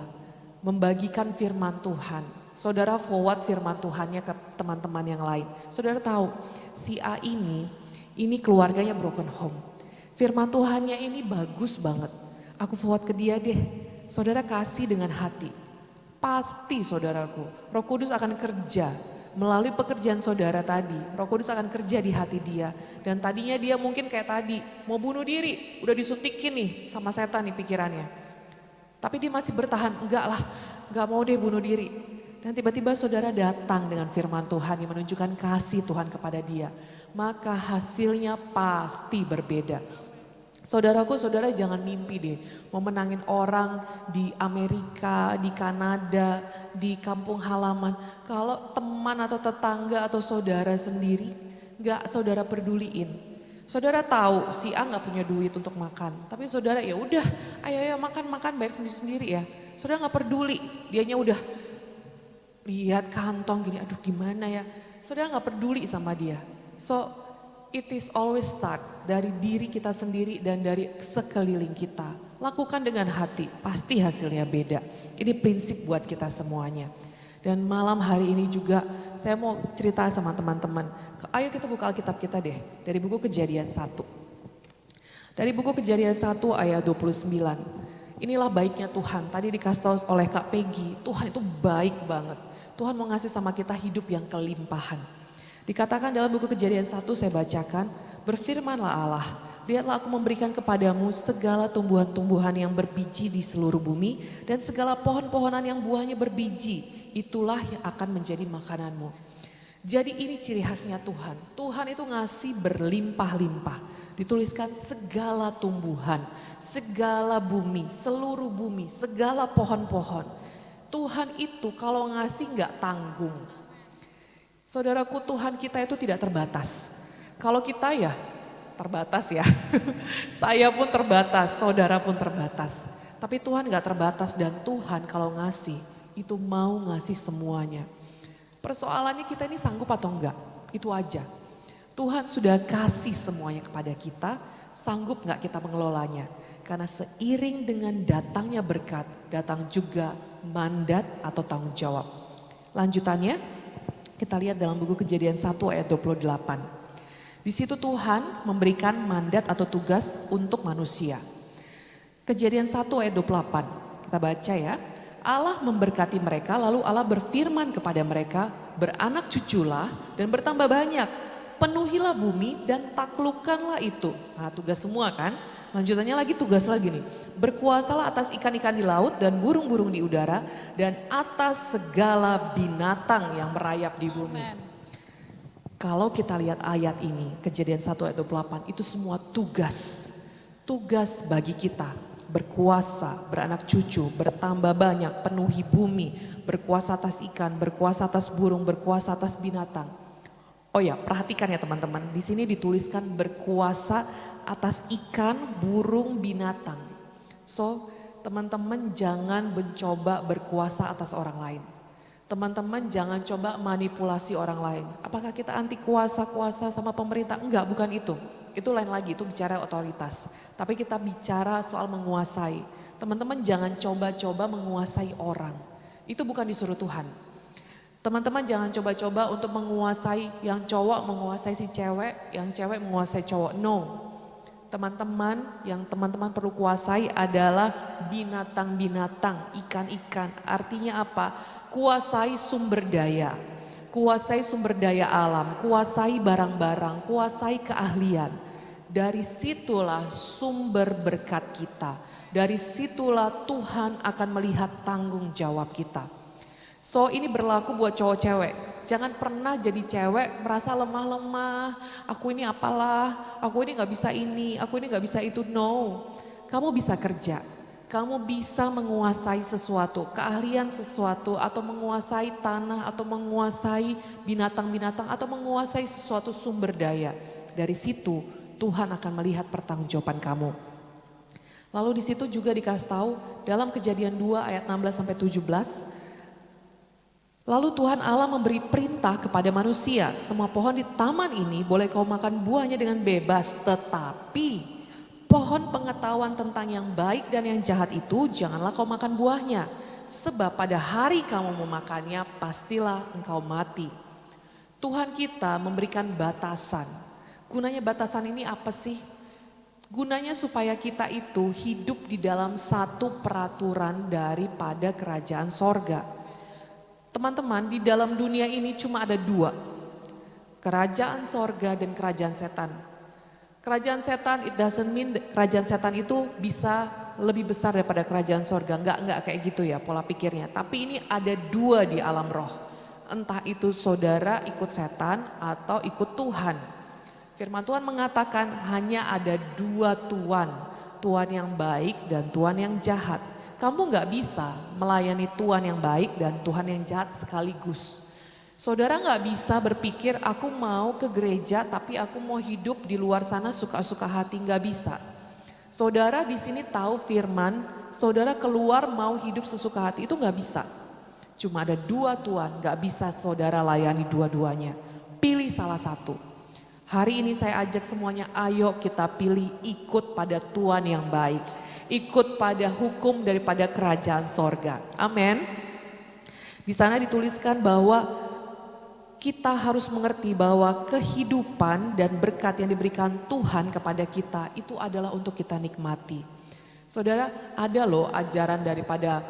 membagikan firman Tuhan, saudara forward firman Tuhannya ke teman-teman yang lain. Saudara tahu, si A ini keluarganya broken home. Firman Tuhannya ini bagus banget. Aku forward ke dia deh. Saudara kasih dengan hati. Pasti saudaraku, Roh Kudus akan kerja melalui pekerjaan saudara tadi. Roh Kudus akan kerja di hati dia. Dan tadinya dia mungkin kayak tadi, mau bunuh diri, udah disuntikin nih sama setan nih pikirannya. Tapi dia masih bertahan, enggak lah, enggak mau deh bunuh diri. Dan tiba-tiba saudara datang dengan firman Tuhan yang menunjukkan kasih Tuhan kepada dia. Maka hasilnya pasti berbeda. Saudaraku, saudara jangan mimpi deh mau menangin orang di Amerika, di Kanada, di kampung halaman. Kalau teman atau tetangga atau saudara sendiri gak saudara peduliin. Saudara tahu si A gak punya duit untuk makan, tapi saudara ya udah, ayo makan bayar sendiri-sendiri ya. Saudara gak peduli, dianya udah lihat kantong gini, aduh gimana ya. Saudara gak peduli sama dia. So it is always start dari diri kita sendiri dan dari sekeliling kita. Lakukan dengan hati, pasti hasilnya beda. Ini prinsip buat kita semuanya. Dan malam hari ini juga saya mau cerita sama teman-teman. Ayo kita buka Alkitab kita deh, dari buku Kejadian 1. Dari buku Kejadian 1 ayat 29. Inilah baiknya Tuhan, tadi dikasih tahu oleh Kak Peggy, Tuhan itu baik banget. Tuhan mau ngasih sama kita hidup yang kelimpahan. Dikatakan dalam buku Kejadian 1 saya bacakan, berfirmanlah Allah, lihatlah aku memberikan kepadamu segala tumbuhan-tumbuhan yang berbiji di seluruh bumi dan segala pohon-pohonan yang buahnya berbiji, itulah yang akan menjadi makananmu. Jadi ini ciri khasnya Tuhan. Tuhan itu ngasih berlimpah-limpah. Dituliskan segala tumbuhan, segala bumi, seluruh bumi, segala pohon-pohon. Tuhan itu kalau ngasih gak tanggung. Saudaraku, Tuhan kita itu tidak terbatas. Kalau kita ya terbatas ya. Saya pun terbatas, saudara pun terbatas. Tapi Tuhan gak terbatas dan Tuhan kalau ngasih itu mau ngasih semuanya. Persoalannya kita ini sanggup atau enggak, itu aja. Tuhan sudah kasih semuanya kepada kita, sanggup gak kita mengelolanya. Karena seiring dengan datangnya berkat, datang juga mandat atau tanggung jawab. Lanjutannya, kita lihat dalam buku Kejadian 1 ayat 28. Di situ Tuhan memberikan mandat atau tugas untuk manusia. Kejadian 1 ayat 28, kita baca ya. Allah memberkati mereka, lalu Allah berfirman kepada mereka, beranak cuculah dan bertambah banyak. Penuhilah bumi dan taklukkanlah itu. Nah, tugas semua kan? Lanjutannya lagi tugas lagi nih. Berkuasalah atas ikan-ikan di laut dan burung-burung di udara dan atas segala binatang yang merayap di bumi. Kalau kita lihat ayat ini, Kejadian 1 ayat 28, itu semua tugas. Tugas bagi kita. Berkuasa, beranak cucu, bertambah banyak, penuhi bumi, berkuasa atas ikan, berkuasa atas burung, berkuasa atas binatang. Oh ya, perhatikan ya teman-teman, di sini dituliskan berkuasa atas ikan, burung, binatang. So, teman-teman jangan mencoba berkuasa atas orang lain. Teman-teman jangan coba manipulasi orang lain. Apakah kita anti kuasa sama pemerintah? Enggak, bukan itu. Itu lain lagi, itu bicara otoritas. Tapi kita bicara soal menguasai. Teman-teman jangan coba-coba menguasai orang. Itu bukan disuruh Tuhan. Teman-teman jangan coba-coba untuk menguasai, yang cowok menguasai si cewek, yang cewek menguasai cowok. No. Teman-teman, yang teman-teman perlu kuasai adalah binatang-binatang, ikan-ikan. Artinya apa? Kuasai sumber daya, kuasai sumber daya alam, kuasai barang-barang, kuasai keahlian. Dari situlah sumber berkat kita. Dari situlah Tuhan akan melihat tanggung jawab kita. So ini berlaku buat cowok cewek. Jangan pernah jadi cewek merasa lemah-lemah. Aku ini apalah, aku ini gak bisa ini, aku ini gak bisa itu. No, kamu bisa kerja. Kamu bisa menguasai sesuatu, keahlian sesuatu, atau menguasai tanah, atau menguasai binatang-binatang, atau menguasai sesuatu sumber daya. Dari situ Tuhan akan melihat pertanggungjawaban kamu. Lalu di situ juga dikasih tahu dalam Kejadian 2 ayat 16 sampai 17. Lalu Tuhan Allah memberi perintah kepada manusia, semua pohon di taman ini boleh kau makan buahnya dengan bebas, tetapi pohon pengetahuan tentang yang baik dan yang jahat itu janganlah kau makan buahnya. Sebab pada hari kamu memakannya pastilah engkau mati. Tuhan kita memberikan batasan. Gunanya batasan ini apa sih? Gunanya supaya kita itu hidup di dalam satu peraturan daripada kerajaan sorga. Teman-teman, di dalam dunia ini cuma ada dua. Kerajaan sorga dan kerajaan setan. Kerajaan setan, it doesn't mean kerajaan setan itu bisa lebih besar daripada kerajaan sorga. Enggak kayak gitu ya pola pikirnya. Tapi ini ada dua di alam roh. Entah itu saudara ikut setan atau ikut Tuhan. Firman Tuhan mengatakan hanya ada dua Tuhan. Tuhan yang baik dan Tuhan yang jahat. Kamu gak bisa melayani Tuhan yang baik dan Tuhan yang jahat sekaligus. Saudara gak bisa berpikir aku mau ke gereja tapi aku mau hidup di luar sana suka-suka hati, gak bisa. Saudara di sini tahu firman, saudara keluar mau hidup sesuka hati, itu gak bisa. Cuma ada dua Tuhan, gak bisa saudara layani dua-duanya. Pilih salah satu. Hari ini saya ajak semuanya, ayo kita pilih ikut pada Tuhan yang baik. Ikut pada hukum daripada kerajaan sorga. Amin. Di sana dituliskan bahwa kita harus mengerti bahwa kehidupan dan berkat yang diberikan Tuhan kepada kita itu adalah untuk kita nikmati. Saudara, ada loh ajaran daripada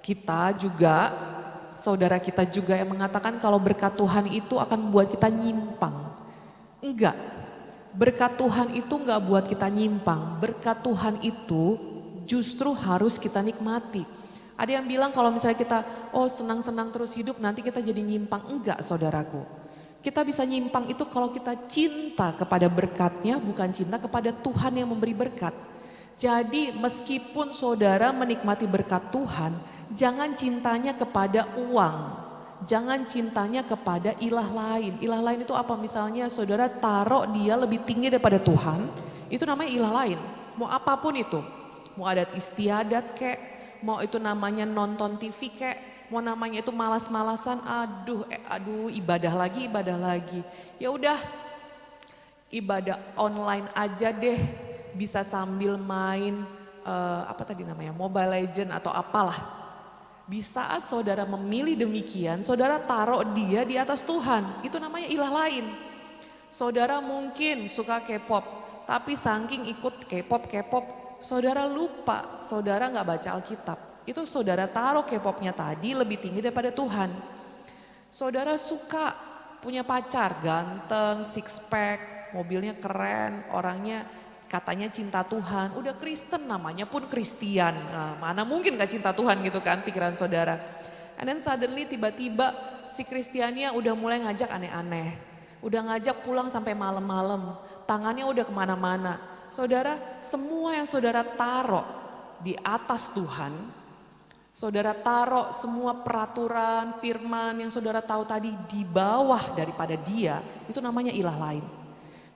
kita juga, saudara kita juga yang mengatakan kalau berkat Tuhan itu akan membuat kita nyimpang. Enggak. Berkat Tuhan itu enggak buat kita nyimpang. Berkat Tuhan itu justru harus kita nikmati. Ada yang bilang kalau misalnya kita senang-senang terus hidup nanti kita jadi nyimpang. Enggak saudaraku. Kita bisa nyimpang itu kalau kita cinta kepada berkatnya bukan cinta kepada Tuhan yang memberi berkat. Jadi meskipun saudara menikmati berkat Tuhan, jangan cintanya kepada uang. Jangan cintanya kepada ilah lain. Ilah lain itu apa? Misalnya saudara taruh dia lebih tinggi daripada Tuhan, itu namanya ilah lain. Mau apapun itu, mau adat istiadat kek, mau itu namanya nonton TV kek, mau namanya itu malas-malasan, aduh ibadah lagi. Ya udah, ibadah online aja deh, bisa sambil main apa tadi namanya, Mobile Legend atau apalah. Di saat saudara memilih demikian, saudara taruh dia di atas Tuhan, itu namanya ilah lain. Saudara mungkin suka K-pop, tapi saking ikut K-pop, saudara lupa, saudara nggak baca Alkitab. Itu saudara taruh K-popnya tadi lebih tinggi daripada Tuhan. Saudara suka punya pacar ganteng, six pack, mobilnya keren, orangnya katanya cinta Tuhan, udah Kristen namanya pun Kristian. Nah, mana mungkin gak cinta Tuhan gitu kan pikiran saudara. And then suddenly tiba-tiba si Kristiannya udah mulai ngajak aneh-aneh. Udah ngajak pulang sampai malam-malam, tangannya udah kemana-mana. Saudara, semua yang saudara taruh di atas Tuhan, saudara taruh semua peraturan, firman yang saudara tahu tadi di bawah daripada dia, itu namanya ilah lain.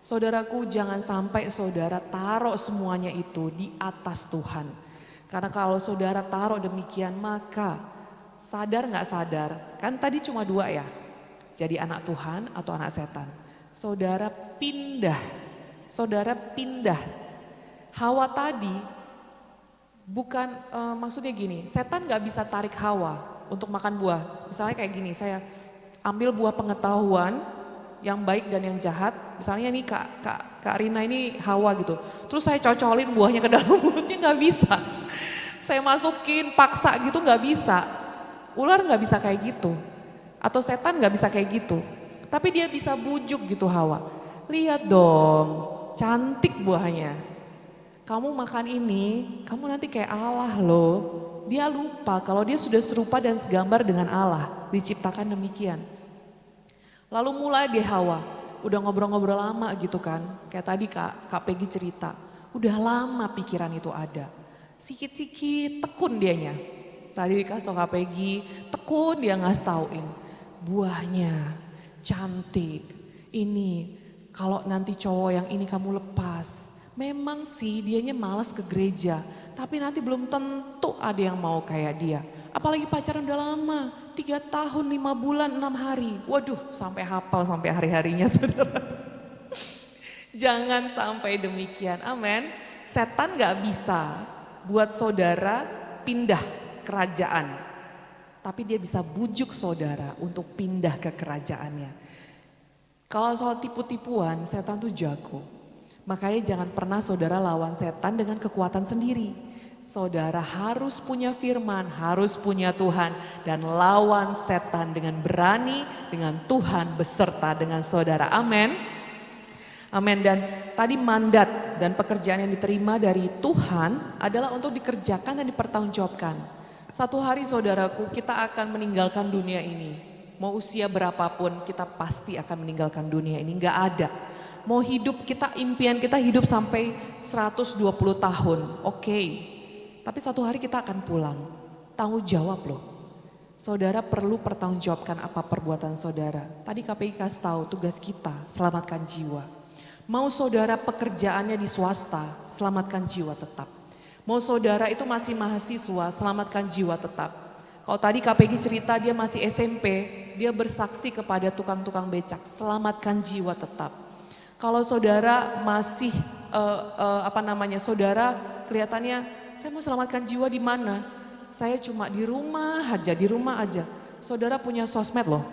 Saudaraku, jangan sampai saudara taruh semuanya itu di atas Tuhan. Karena kalau saudara taruh demikian, maka sadar gak sadar, kan tadi cuma dua ya, jadi anak Tuhan atau anak setan. Saudara pindah. Hawa tadi bukan, maksudnya gini, setan gak bisa tarik Hawa untuk makan buah. Misalnya kayak gini, saya ambil buah pengetahuan, yang baik dan yang jahat, misalnya nih Kak Rina ini Hawa gitu, terus saya cocolin buahnya ke dalam mulutnya, nggak bisa. Saya masukin paksa gitu nggak bisa. Ular nggak bisa kayak gitu, atau setan nggak bisa kayak gitu. Tapi dia bisa bujuk gitu Hawa. Lihat dong, cantik buahnya. Kamu makan ini, kamu nanti kayak Allah loh. Dia lupa kalau dia sudah serupa dan segambar dengan Allah, diciptakan demikian. Lalu mulai deh Hawa, udah ngobrol-ngobrol lama gitu kan. Kayak tadi Kak Peggy cerita, udah lama pikiran itu ada. Sikit-sikit tekun dianya. Tadi dikasih tau Kak Peggy, tekun dia ngasih tauin. Buahnya cantik, ini kalau nanti cowok yang ini kamu lepas. Memang sih dianya malas ke gereja, tapi nanti belum tentu ada yang mau kayak dia. Apalagi pacaran udah lama, 3 tahun, 5 bulan, 6 hari. Waduh, sampai hafal sampai hari-harinya saudara. Jangan sampai demikian, amin. Setan gak bisa buat saudara pindah kerajaan. Tapi dia bisa bujuk saudara untuk pindah ke kerajaannya. Kalau soal tipu-tipuan, setan tuh jago. Makanya jangan pernah saudara lawan setan dengan kekuatan sendiri. Saudara harus punya firman, harus punya Tuhan, dan lawan setan dengan berani, dengan Tuhan beserta dengan saudara. Amin. Amin. Dan tadi mandat dan pekerjaan yang diterima dari Tuhan adalah untuk dikerjakan dan dipertanggungjawabkan. Satu hari saudaraku, kita akan meninggalkan dunia ini. Mau usia berapapun kita pasti akan meninggalkan dunia ini, gak ada. Mau hidup kita, impian kita hidup sampai 120 tahun, oke. Tapi satu hari kita akan pulang, tanggung jawab loh. Saudara perlu pertanggungjawabkan apa perbuatan saudara. Tadi KPI kasih tahu tugas kita, selamatkan jiwa. Mau saudara pekerjaannya di swasta, selamatkan jiwa tetap. Mau saudara itu masih mahasiswa, selamatkan jiwa tetap. Kalau tadi KPI cerita dia masih SMP, dia bersaksi kepada tukang-tukang becak, selamatkan jiwa tetap. Kalau saudara masih saudara kelihatannya saya mau selamatkan jiwa di mana? Saya cuma di rumah aja. Saudara punya sosmed loh.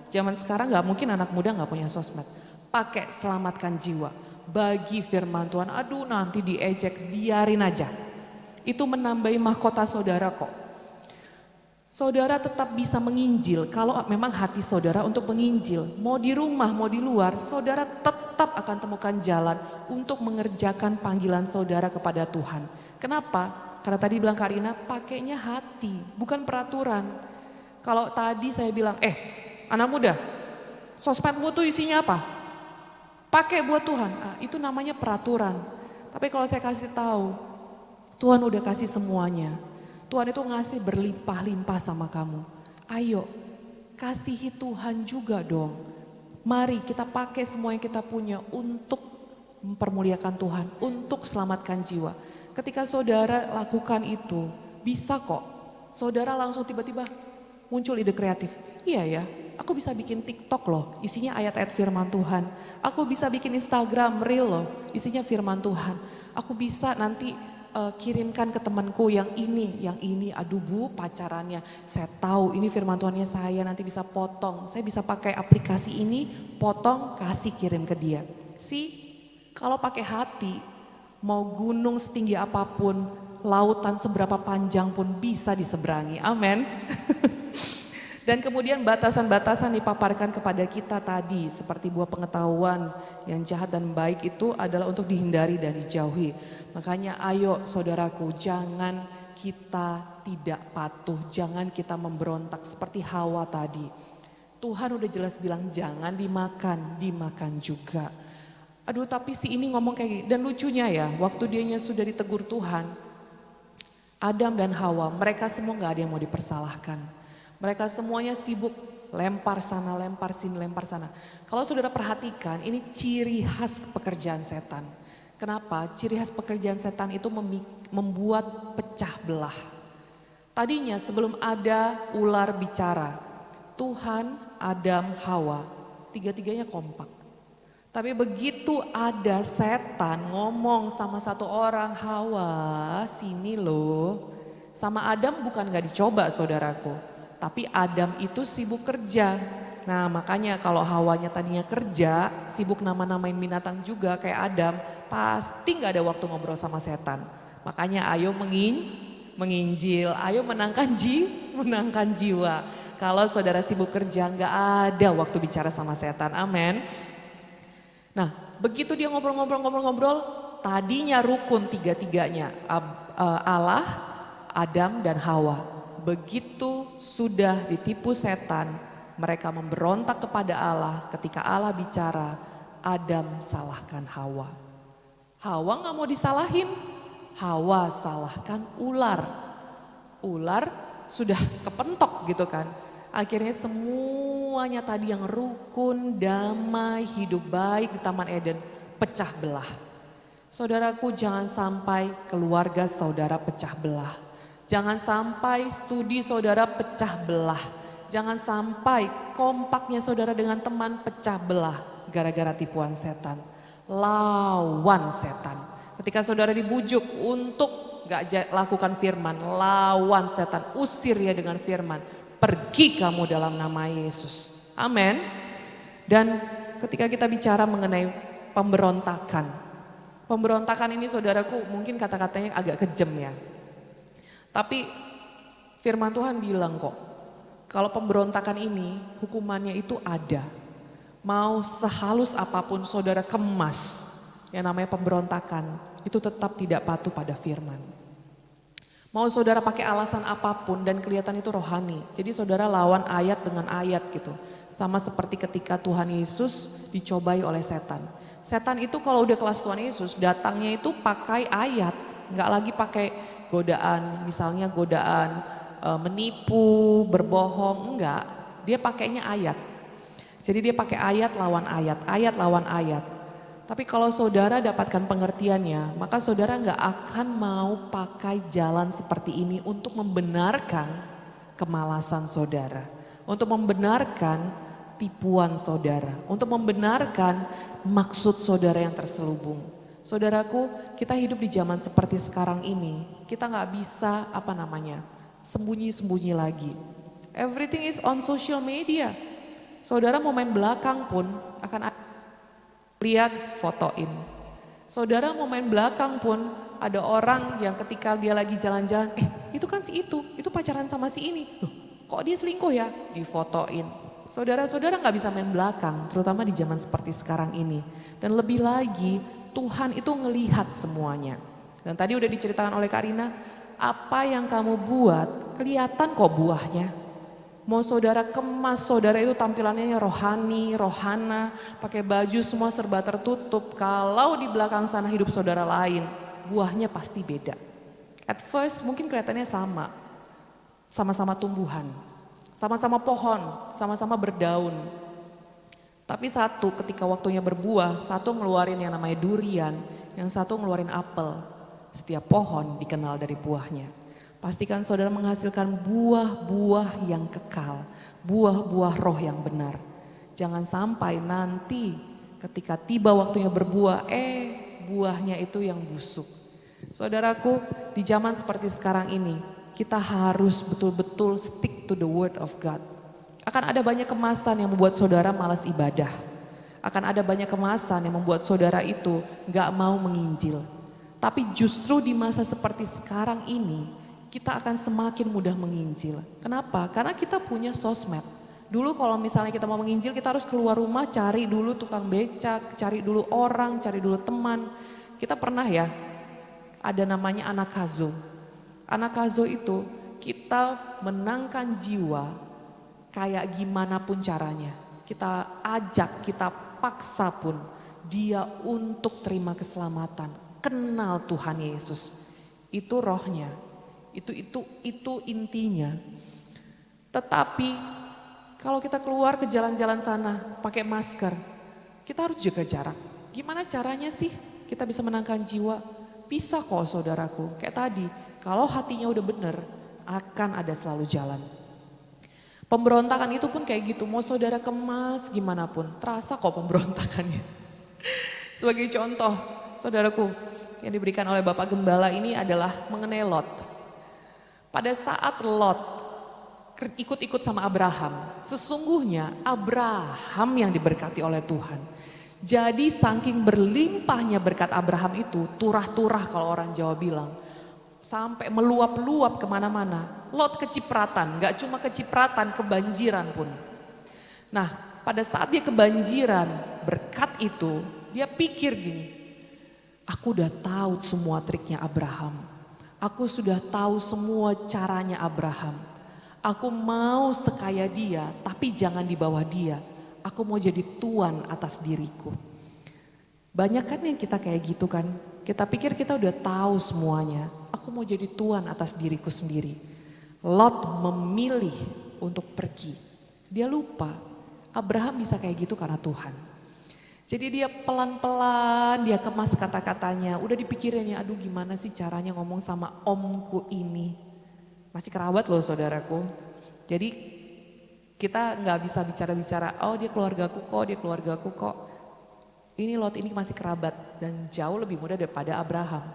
Zaman sekarang gak mungkin anak muda gak punya sosmed. Pakai selamatkan jiwa. Bagi firman Tuhan, aduh nanti diejek, biarin aja. Itu menambahi mahkota saudara kok. Saudara tetap bisa menginjil kalau memang hati saudara untuk menginjil. Mau di rumah, mau di luar, saudara tetap akan temukan jalan untuk mengerjakan panggilan saudara kepada Tuhan. Kenapa? Karena tadi bilang Karina, pakainya hati, bukan peraturan. Kalau tadi saya bilang, anak muda, sosmedmu tuh isinya apa? Pakai buat Tuhan, itu namanya peraturan. Tapi kalau saya kasih tahu, Tuhan udah kasih semuanya. Tuhan itu ngasih berlimpah-limpah sama kamu. Ayo, kasihi Tuhan juga dong. Mari kita pakai semua yang kita punya untuk mempermuliakan Tuhan, untuk selamatkan jiwa. Ketika saudara lakukan itu, bisa kok. Saudara langsung tiba-tiba muncul ide kreatif. Iya ya, aku bisa bikin TikTok loh, isinya ayat-ayat firman Tuhan. Aku bisa bikin Instagram Reel loh, isinya firman Tuhan. Aku bisa nanti kirimkan ke temanku yang ini, aduh bu pacarannya, saya tahu ini firman Tuhannya saya nanti bisa potong, saya bisa pakai aplikasi ini, potong, kasih kirim ke dia. Kalau pakai hati, mau gunung setinggi apapun, lautan seberapa panjang pun bisa diseberangi, amin. Dan kemudian batasan-batasan dipaparkan kepada kita tadi, seperti buah pengetahuan yang jahat dan baik itu adalah untuk dihindari dan dijauhi. Makanya ayo saudaraku, jangan kita tidak patuh, jangan kita memberontak seperti Hawa tadi. Tuhan udah jelas bilang jangan dimakan, dimakan juga. Aduh tapi si ini ngomong kayak gini, dan lucunya ya waktu dianya sudah ditegur Tuhan, Adam dan Hawa mereka semua gak ada yang mau dipersalahkan. Mereka semuanya sibuk lempar sana, lempar sini, lempar sana. Kalau saudara perhatikan ini ciri khas pekerjaan setan. Kenapa? Ciri khas pekerjaan setan itu membuat pecah belah. Tadinya sebelum ada ular bicara, Tuhan, Adam, Hawa, tiga-tiganya kompak. Tapi begitu ada setan ngomong sama satu orang, Hawa sini loh. Sama Adam bukan gak dicoba saudaraku. Tapi Adam itu sibuk kerja. Nah makanya kalau Hawanya tadinya kerja, sibuk nama-namain binatang juga kayak Adam, pasti gak ada waktu ngobrol sama setan. Makanya ayo menginjil, ayo menangkan jiwa. Kalau saudara sibuk kerja gak ada waktu bicara sama setan, amin. Nah begitu dia ngobrol, tadinya rukun tiga-tiganya, Allah, Adam dan Hawa. Begitu sudah ditipu setan, mereka memberontak kepada Allah. Ketika Allah bicara, Adam salahkan Hawa. Hawa gak mau disalahin, Hawa salahkan ular. Ular sudah kepentok gitu kan. Akhirnya semuanya tadi yang rukun, damai, hidup baik di Taman Eden pecah belah. Saudaraku jangan sampai keluarga saudara pecah belah. Jangan sampai studi saudara pecah belah. Jangan sampai kompaknya saudara dengan teman pecah belah gara-gara tipuan setan. Lawan setan. Ketika saudara dibujuk untuk gak lakukan firman, lawan setan, usir ya dengan firman. Pergi kamu dalam nama Yesus. Amin. Dan ketika kita bicara mengenai pemberontakan. Pemberontakan ini saudaraku mungkin kata-katanya agak kejam ya. Tapi firman Tuhan bilang kok, kalau pemberontakan ini hukumannya itu ada. Mau sehalus apapun saudara kemas yang namanya pemberontakan, itu tetap tidak patuh pada firman. Mau saudara pakai alasan apapun dan kelihatan itu rohani. Jadi saudara lawan ayat dengan ayat gitu. Sama seperti ketika Tuhan Yesus dicobai oleh setan. Setan itu kalau udah kelas Tuhan Yesus datangnya itu pakai ayat, nggak lagi pakai godaan, misalnya godaan menipu, berbohong, enggak. Dia pakainya ayat. Jadi dia pakai ayat lawan ayat. Tapi kalau saudara dapatkan pengertiannya, maka saudara enggak akan mau pakai jalan seperti ini untuk membenarkan kemalasan saudara. Untuk membenarkan tipuan saudara. Untuk membenarkan maksud saudara yang terselubung. Saudaraku, kita hidup di zaman seperti sekarang ini, kita nggak bisa sembunyi-sembunyi lagi. Everything is on social media. Saudara mau main belakang pun akan lihat fotoin. Saudara mau main belakang pun ada orang yang ketika dia lagi jalan-jalan, itu kan si itu pacaran sama si ini. Loh, kok dia selingkuh ya? Difotoin. Saudara-saudara nggak bisa main belakang, terutama di zaman seperti sekarang ini. Dan lebih lagi, Tuhan itu ngelihat semuanya. Dan tadi udah diceritakan oleh Karina, apa yang kamu buat kelihatan kok buahnya. Mau saudara kemas, saudara itu tampilannya rohani, rohana, pakai baju semua serba tertutup. Kalau di belakang sana hidup saudara lain, buahnya pasti beda. At first mungkin kelihatannya sama-sama tumbuhan, sama-sama pohon, sama-sama berdaun. Tapi satu ketika waktunya berbuah, satu ngeluarin yang namanya durian, yang satu ngeluarin apel. Setiap pohon dikenal dari buahnya. Pastikan saudara menghasilkan buah-buah yang kekal, buah-buah roh yang benar. Jangan sampai nanti ketika tiba waktunya berbuah, buahnya itu yang busuk. Saudaraku, di zaman seperti sekarang ini, kita harus betul-betul stick to the word of God. Akan ada banyak kemasan yang membuat saudara malas ibadah. Akan ada banyak kemasan yang membuat saudara itu gak mau menginjil. Tapi justru di masa seperti sekarang ini, kita akan semakin mudah menginjil. Kenapa? Karena kita punya sosmed. Dulu kalau misalnya kita mau menginjil, kita harus keluar rumah, cari dulu tukang becak, cari dulu orang, cari dulu teman. Kita pernah ya, ada namanya Anakazo. Anakazo itu kita menangkan jiwa kayak gimana pun caranya. Kita ajak, kita paksa pun dia untuk terima keselamatan. Kenal Tuhan Yesus. Itu rohnya. Itu intinya. Tetapi kalau kita keluar ke jalan-jalan sana pakai masker, kita harus jaga jarak. Gimana caranya sih kita bisa menangkan jiwa? Bisa kok saudaraku. Kayak tadi, kalau hatinya udah bener, akan ada selalu jalan. Pemberontakan itu pun kayak gitu, mau saudara kemas gimana pun, terasa kok pemberontakannya. Sebagai contoh, saudaraku, yang diberikan oleh Bapak Gembala ini adalah mengenai Lot. Pada saat Lot ikut-ikut sama Abraham, sesungguhnya Abraham yang diberkati oleh Tuhan. Jadi saking berlimpahnya berkat Abraham itu, turah-turah kalau orang Jawa bilang, sampai meluap-luap kemana-mana. Lot kecipratan, gak cuma kecipratan, kebanjiran pun. Nah, pada saat dia kebanjiran berkat itu, dia pikir gini, aku udah tahu semua triknya Abraham. Aku sudah tahu semua caranya Abraham. Aku mau sekaya dia, tapi jangan di bawah dia. Aku mau jadi tuan atas diriku. Banyak kan yang kita kayak gitu kan. Kita pikir kita udah tahu semuanya. Aku mau jadi tuan atas diriku sendiri. Lot memilih untuk pergi. Dia lupa Abraham bisa kayak gitu karena Tuhan. Jadi dia pelan-pelan dia kemas kata-katanya. Udah dipikirinnya, aduh gimana sih caranya ngomong sama omku ini. Masih kerabat loh saudaraku. Jadi kita gak bisa bicara-bicara, oh dia keluargaku kok. Ini Lot ini masih kerabat dan jauh lebih muda daripada Abraham.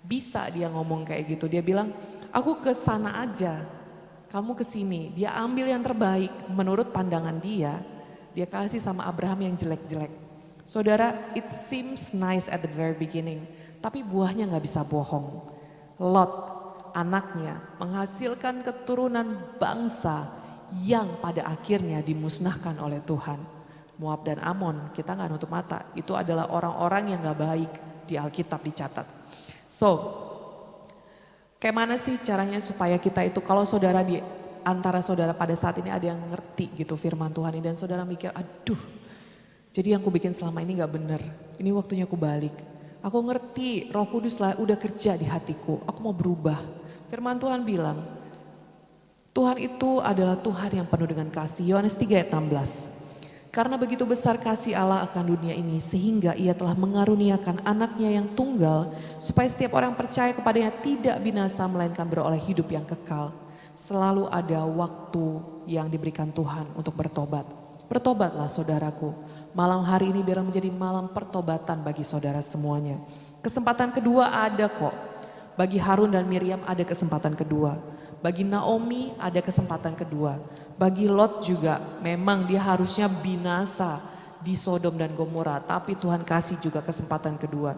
Bisa dia ngomong kayak gitu, dia bilang aku ke sana aja, kamu ke sini. Dia ambil yang terbaik menurut pandangan dia kasih sama Abraham yang jelek-jelek. Saudara, it seems nice at the very beginning, tapi buahnya gak bisa bohong. Lot, anaknya menghasilkan keturunan bangsa yang pada akhirnya dimusnahkan oleh Tuhan. Moab dan Amon, kita gak nutup mata, itu adalah orang-orang yang gak baik di Alkitab dicatat. So, kayak mana sih caranya supaya kita itu, kalau saudara di antara saudara pada saat ini ada yang ngerti gitu firman Tuhan ini dan saudara mikir, aduh jadi yang aku bikin selama ini gak bener, ini waktunya aku balik. Aku ngerti Roh Kudus lah udah kerja di hatiku, aku mau berubah. Firman Tuhan bilang, Tuhan itu adalah Tuhan yang penuh dengan kasih. Yohanes 3 ayat 16. Karena begitu besar kasih Allah akan dunia ini sehingga ia telah mengaruniakan anaknya yang tunggal supaya setiap orang percaya kepadanya tidak binasa melainkan beroleh hidup yang kekal. Selalu ada waktu yang diberikan Tuhan untuk bertobat. Bertobatlah saudaraku. Malam hari ini biar menjadi malam pertobatan bagi saudara semuanya. Kesempatan kedua ada kok. Bagi Harun dan Miriam ada kesempatan kedua. Bagi Naomi ada kesempatan kedua. Bagi Lot juga memang dia harusnya binasa di Sodom dan Gomora. Tapi Tuhan kasih juga kesempatan kedua.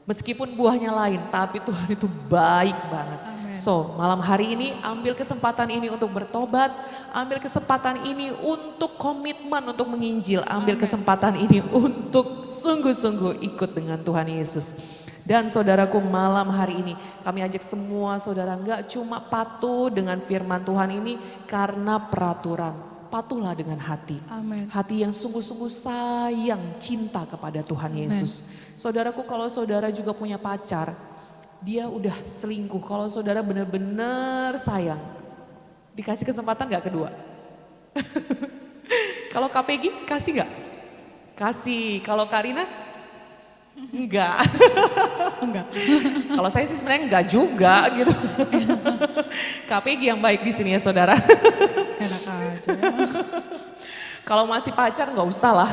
Meskipun buahnya lain tapi Tuhan itu baik banget. Amen. So malam hari ini ambil kesempatan ini untuk bertobat. Ambil kesempatan ini untuk komitmen untuk menginjil. Ambil kesempatan ini untuk sungguh-sungguh ikut dengan Tuhan Yesus. Dan saudaraku malam hari ini kami ajak semua saudara enggak cuma patuh dengan firman Tuhan ini karena peraturan. Patuhlah dengan hati. Amen. Hati yang sungguh-sungguh sayang cinta kepada Tuhan Yesus. Saudaraku kalau saudara juga punya pacar, dia udah selingkuh. Kalau saudara benar-benar sayang, Dikasih kesempatan gak kedua? Kalau KPG kasih gak? Kasih. Kalau Karina? Enggak. Enggak. Kalau saya sih sebenarnya enggak juga gitu. KPG yang baik di sini ya saudara. Enak aja. Kalau masih pacar nggak usah lah.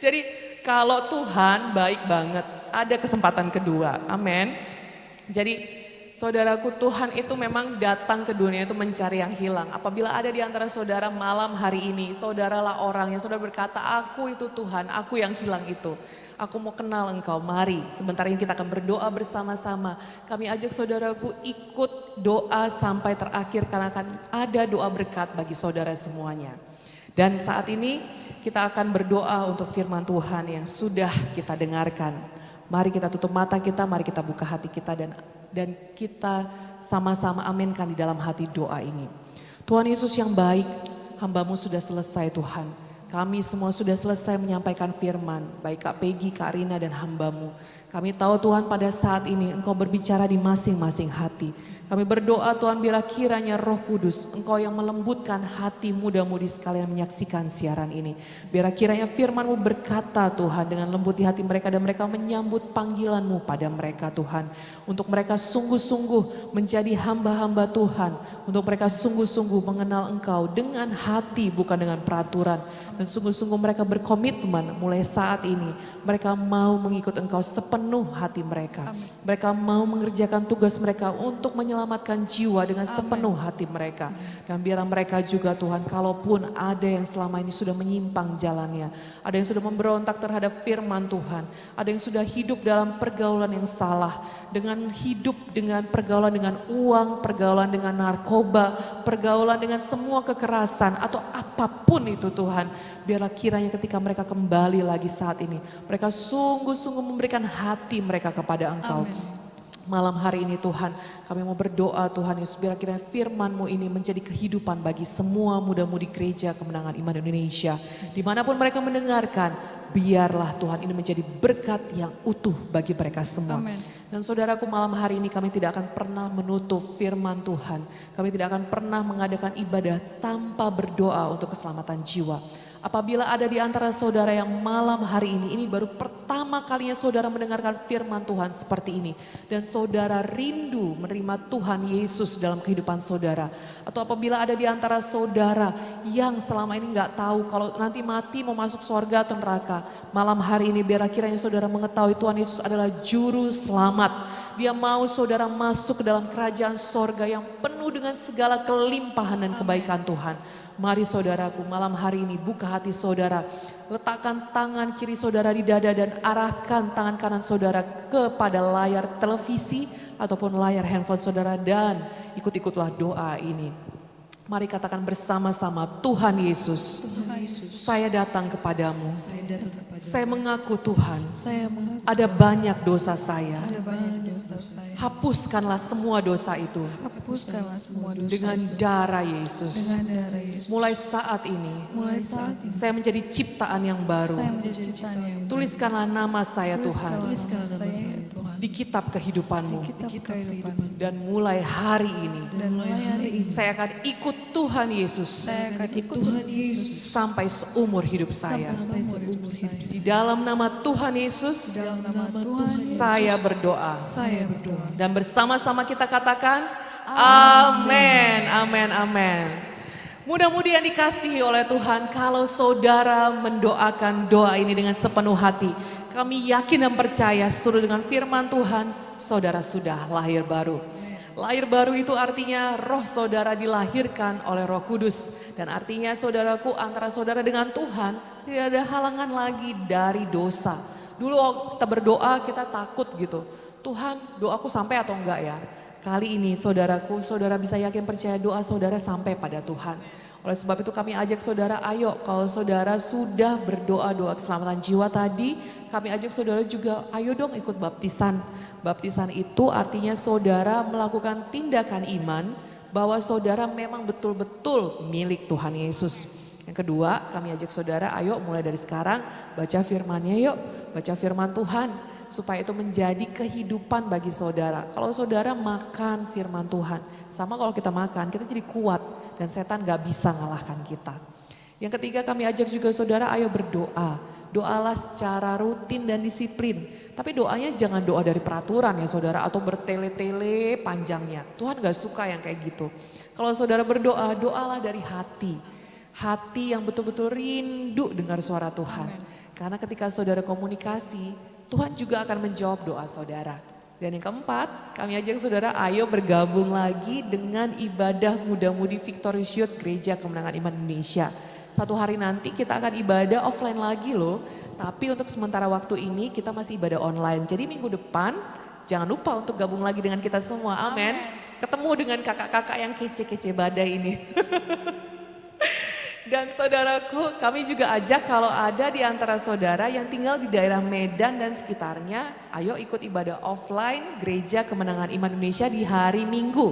Jadi kalau Tuhan baik banget, ada kesempatan kedua. Amin. Jadi saudaraku, Tuhan itu memang datang ke dunia itu mencari yang hilang. Apabila ada di antara saudara malam hari ini, saudaralah orang yang saudara berkata, aku itu Tuhan, aku yang hilang itu. Aku mau kenal engkau, mari. Sebentar ini kita akan berdoa bersama-sama. Kami ajak saudaraku ikut doa sampai terakhir karena akan ada doa berkat bagi saudara semuanya. Dan saat ini kita akan berdoa untuk firman Tuhan yang sudah kita dengarkan. Mari kita tutup mata kita, mari kita buka hati kita dan kita sama-sama aminkan di dalam hati doa ini. Tuhan Yesus yang baik, hamba-Mu sudah selesai Tuhan. Kami semua sudah selesai menyampaikan firman, baik Kak Peggy, Kak Rina dan hamba-Mu. Kami tahu Tuhan pada saat ini Engkau berbicara di masing-masing hati. Kami berdoa Tuhan biarlah kiranya Roh Kudus Engkau yang melembutkan hati muda-mudi sekalian menyaksikan siaran ini. Biarlah kiranya firman-Mu berkata Tuhan dengan lembut di hati mereka dan mereka menyambut panggilan-Mu pada mereka Tuhan. Untuk mereka sungguh-sungguh menjadi hamba-hamba Tuhan. Untuk mereka sungguh-sungguh mengenal Engkau dengan hati bukan dengan peraturan. Dan sungguh-sungguh mereka berkomitmen mulai saat ini. Mereka mau mengikut Engkau sepenuh hati mereka. Amin. Mereka mau mengerjakan tugas mereka untuk menyelamatkan jiwa dengan sepenuh hati mereka. Dan biarlah mereka juga Tuhan, kalaupun ada yang selama ini sudah menyimpang jalannya. Ada yang sudah memberontak terhadap firman Tuhan. Ada yang sudah hidup dalam pergaulan yang salah. Dengan hidup dengan pergaulan dengan uang, pergaulan dengan narkoba, pergaulan dengan semua kekerasan atau apapun itu Tuhan. Biarlah kiranya ketika mereka kembali lagi saat ini, mereka sungguh-sungguh memberikan hati mereka kepada Engkau. Amin. Malam hari ini Tuhan, kami mau berdoa Tuhan Yesus, biar kiranya firman-Mu ini menjadi kehidupan bagi semua muda-mudi gereja Kemenangan Iman Indonesia. Dimanapun mereka mendengarkan, biarlah Tuhan ini menjadi berkat yang utuh bagi mereka semua. Amin. Dan saudaraku, malam hari ini kami tidak akan pernah menutup firman Tuhan. Kami tidak akan pernah mengadakan ibadah tanpa berdoa untuk keselamatan jiwa. Apabila ada di antara saudara yang malam hari ini baru pertama kalinya saudara mendengarkan firman Tuhan seperti ini. Dan saudara rindu menerima Tuhan Yesus dalam kehidupan saudara. Atau apabila ada di antara saudara yang selama ini gak tahu kalau nanti mati mau masuk surga atau neraka. Malam hari ini biarlah kiranya saudara mengetahui Tuhan Yesus adalah juru selamat. Dia mau saudara masuk ke dalam kerajaan sorga yang penuh dengan segala kelimpahan dan kebaikan Tuhan. Mari saudaraku, malam hari ini buka hati saudara. Letakkan tangan kiri saudara di dada dan arahkan tangan kanan saudara kepada layar televisi ataupun layar handphone saudara dan ikut-ikutlah doa ini. Mari katakan bersama-sama, Tuhan Yesus, saya datang kepadamu. Saya mengaku Tuhan, Saya mengaku ada banyak dosa saya. ada banyak dosa saya. Hapuskanlah semua dosa itu Hapuskanlah semua dosa dengan darah Yesus. dengan darah Yesus. Mulai saat ini, Mulai saat ini saya menjadi ciptaan yang baru. saya menjadi ciptaan yang baru. Tuliskanlah nama saya Tuhan Tuliskanlah nama saya Tuhan di kitab kehidupanmu. kitab kehidupan. Dan mulai hari ini, Dan mulai hari ini saya akan ikut Tuhan Yesus saya akan ikut Tuhan Yesus sampai seumur hidup saya. sampai seumur hidup saya. Di dalam nama Tuhan Yesus, Dalam nama Tuhan saya berdoa. saya berdoa. Dan bersama-sama kita katakan, amin, amin, amin. Mudah-mudahan yang dikasihi oleh Tuhan, kalau saudara mendoakan doa ini dengan sepenuh hati, kami yakin dan percaya seturut dengan firman Tuhan, saudara sudah lahir baru. Lahir baru itu artinya roh saudara dilahirkan oleh Roh Kudus. Dan artinya saudaraku, antara saudara dengan Tuhan tidak ada halangan lagi dari dosa. Dulu waktu kita berdoa kita takut gitu. Tuhan, doaku sampai atau enggak ya? Kali ini saudaraku, saudara bisa yakin percaya doa saudara sampai pada Tuhan. Oleh sebab itu kami ajak saudara, ayo kalau saudara sudah berdoa doa keselamatan jiwa tadi, kami ajak saudara juga, ayo dong ikut baptisan. Baptisan itu artinya saudara melakukan tindakan iman bahwa saudara memang betul-betul milik Tuhan Yesus. Yang kedua, kami ajak saudara, ayo mulai dari sekarang baca firman-Nya yuk, baca firman Tuhan. supaya itu menjadi kehidupan bagi saudara. Kalau saudara makan firman Tuhan, sama kalau kita makan, kita jadi kuat dan setan gak bisa ngalahkan kita. Yang ketiga kami ajak juga saudara, ayo berdoa. Doalah secara rutin dan disiplin. Tapi doanya jangan doa dari peraturan ya saudara, atau bertele-tele panjangnya. Tuhan gak suka yang kayak gitu. Kalau saudara berdoa, doalah dari hati. Hati yang betul-betul rindu dengar suara Tuhan. Karena ketika saudara komunikasi, Tuhan juga akan menjawab doa saudara. Dan yang keempat, kami ajak saudara ayo bergabung lagi dengan ibadah muda-mudi Victorious Youth Gereja Kemenangan Iman Indonesia. Satu hari nanti kita akan ibadah offline lagi loh. Tapi untuk sementara waktu ini kita masih ibadah online. Jadi minggu depan jangan lupa untuk gabung lagi dengan kita semua. Amin. Ketemu dengan kakak-kakak yang kece-kece badai ini. Dan saudaraku, kami juga ajak kalau ada di antara saudara yang tinggal di daerah Medan dan sekitarnya, ayo ikut ibadah offline Gereja Kemenangan Iman Indonesia di hari Minggu.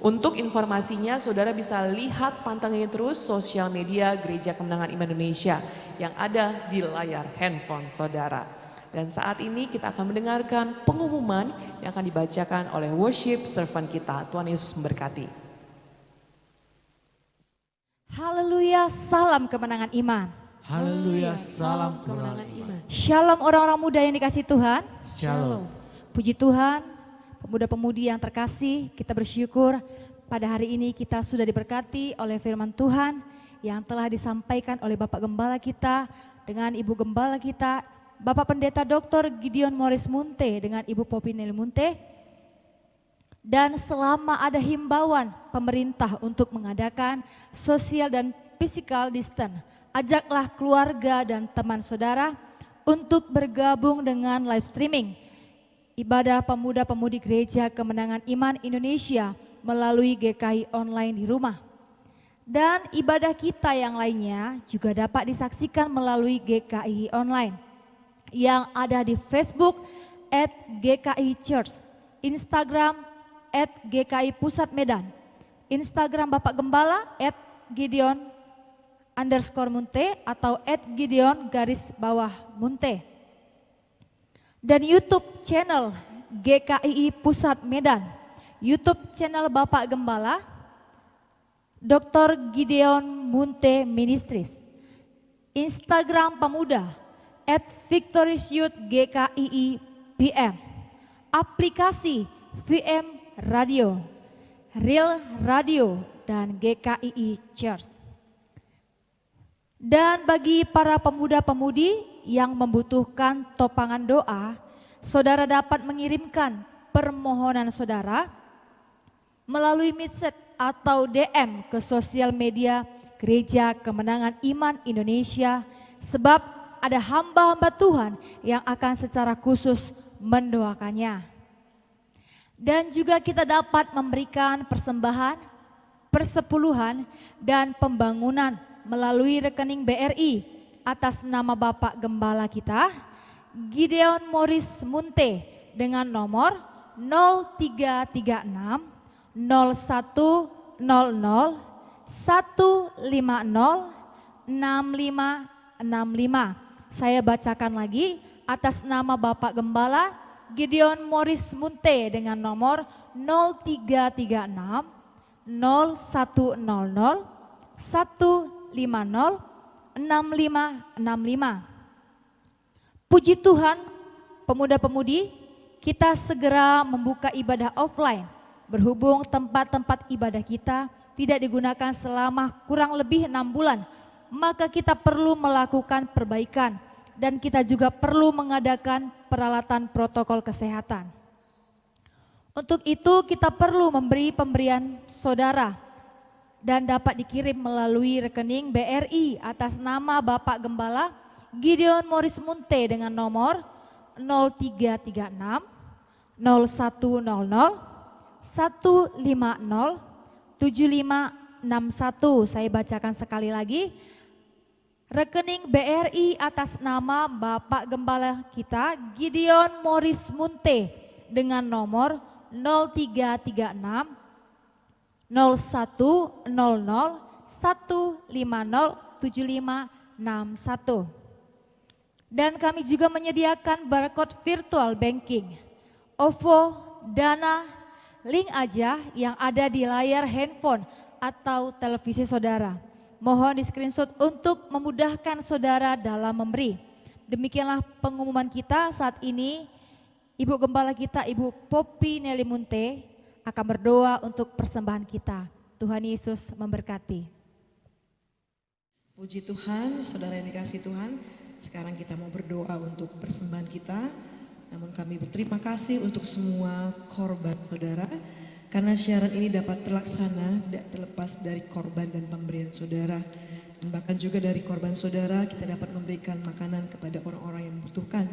Untuk informasinya, saudara bisa lihat pantengin terus sosial media Gereja Kemenangan Iman Indonesia yang ada di layar handphone saudara. Dan saat ini kita akan mendengarkan pengumuman yang akan dibacakan oleh worship servant kita. Tuhan Yesus memberkati. Haleluya, salam kemenangan iman. Haleluya, salam kemenangan iman. Shalom orang-orang muda yang dikasih Tuhan. Shalom. Puji Tuhan, pemuda-pemudi yang terkasih, kita bersyukur pada hari ini kita sudah diberkati oleh firman Tuhan yang telah disampaikan oleh Bapak Gembala kita dengan Ibu Gembala kita, Bapak Pendeta Dr. Gideon Morris Munte dengan Ibu Popi Nelly Munte. Dan selama ada himbauan pemerintah untuk mengadakan social dan physical distance, ajaklah keluarga dan teman saudara untuk bergabung dengan live streaming ibadah pemuda-pemudi Gereja Kemenangan Iman Indonesia melalui GKI online di rumah. Dan ibadah kita yang lainnya juga dapat disaksikan melalui GKI online yang ada di Facebook @GKI Church, Instagram @GKI Pusat Medan, Instagram Bapak Gembala @Gideon_Munte atau @Gideon_Munte. Dan YouTube channel GKI Pusat Medan, YouTube channel Bapak Gembala, Dr. Gideon Munte Ministries, Instagram Pemuda @Victorious Youth GKII PM, aplikasi VM Radio, Real Radio, dan GKII Church. Dan bagi para pemuda-pemudi yang membutuhkan topangan doa, saudara dapat mengirimkan permohonan saudara melalui message atau DM ke sosial media Gereja Kemenangan Iman Indonesia, sebab ada hamba-hamba Tuhan yang akan secara khusus mendoakannya. Dan juga kita dapat memberikan persembahan, persepuluhan, dan pembangunan melalui rekening BRI atas nama Bapak Gembala kita, Gideon Morris Munte, dengan nomor 0336 0100 150 6565. Saya bacakan lagi atas nama Bapak Gembala Gideon Morris Munte dengan nomor 0336 0100 150 6565. Puji Tuhan, pemuda-pemudi, kita segera membuka ibadah offline. Berhubung tempat-tempat ibadah kita tidak digunakan selama kurang lebih 6 bulan, maka kita perlu melakukan perbaikan dan kita juga perlu mengadakan peralatan protokol kesehatan. Untuk itu kita perlu memberi pemberian saudara dan dapat dikirim melalui rekening BRI atas nama Bapak Gembala Gideon Morris Munte dengan nomor 0336 0100 150 7561. Saya bacakan sekali lagi. Rekening BRI atas nama Bapak Gembala kita Gideon Morris Munte dengan nomor 0336 0100 150 7561. Dan kami juga menyediakan barcode virtual banking, OVO, Dana, link aja yang ada di layar handphone atau televisi saudara. Mohon di screenshot untuk memudahkan saudara dalam memberi. Demikianlah pengumuman kita saat ini. Ibu Gembala kita, Ibu Poppy Nelly Munte, akan berdoa untuk persembahan kita. Tuhan Yesus memberkati. Puji Tuhan, saudara yang dikasih Tuhan. Sekarang kita mau berdoa untuk persembahan kita. Namun kami berterima kasih untuk semua korban saudara. Karena siaran ini dapat terlaksana tidak terlepas dari korban dan pemberian saudara. Dan bahkan juga dari korban saudara kita dapat memberikan makanan kepada orang-orang yang membutuhkan.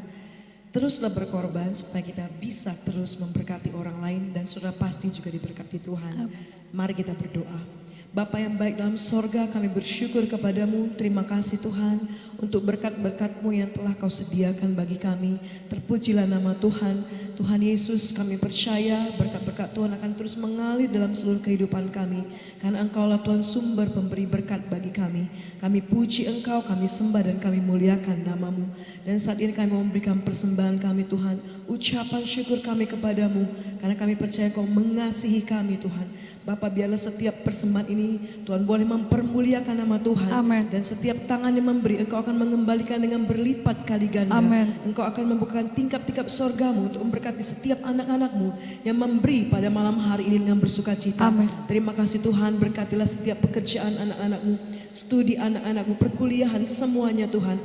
Teruslah berkorban supaya kita bisa terus memberkati orang lain dan saudara pasti juga diberkati Tuhan. Mari kita berdoa. Bapa yang baik dalam sorga, kami bersyukur kepadamu. Terima kasih Tuhan untuk berkat-berkat-Mu yang telah Kau sediakan bagi kami. Terpujilah nama Tuhan. Tuhan Yesus, kami percaya berkat-berkat Tuhan akan terus mengalir dalam seluruh kehidupan kami. Karena Engkaulah Tuhan sumber pemberi berkat bagi kami. Kami puji Engkau, kami sembah dan kami muliakan nama-Mu. Dan saat ini kami memberikan persembahan kami Tuhan. Ucapan syukur kami kepadamu. Karena kami percaya Kau mengasihi kami Tuhan. Bapak, biarlah setiap persembahan ini Tuhan boleh mempermuliakan nama Tuhan. Amin. Dan setiap tangan yang memberi Engkau akan mengembalikan dengan berlipat kali ganda. Amin. Engkau akan membukakan tingkap-tingkap sorgamu untuk memberkati setiap anak-anakmu yang memberi pada malam hari ini dengan bersuka cita. Amin. Terima kasih Tuhan, berkatilah setiap pekerjaan anak-anakmu, studi anak-anakmu, perkuliahan semuanya Tuhan.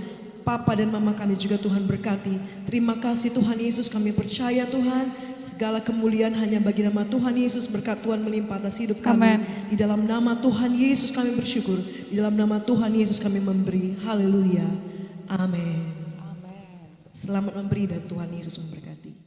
Papa dan Mama kami juga Tuhan berkati. Terima kasih Tuhan Yesus, kami percaya Tuhan segala kemuliaan hanya bagi nama Tuhan Yesus. Berkat Tuhan melimpah atas hidup kami. Amen. Di dalam nama Tuhan Yesus kami bersyukur. Di dalam nama Tuhan Yesus kami memberi. Haleluya. Amin. Selamat memberi dan Tuhan Yesus memberkati.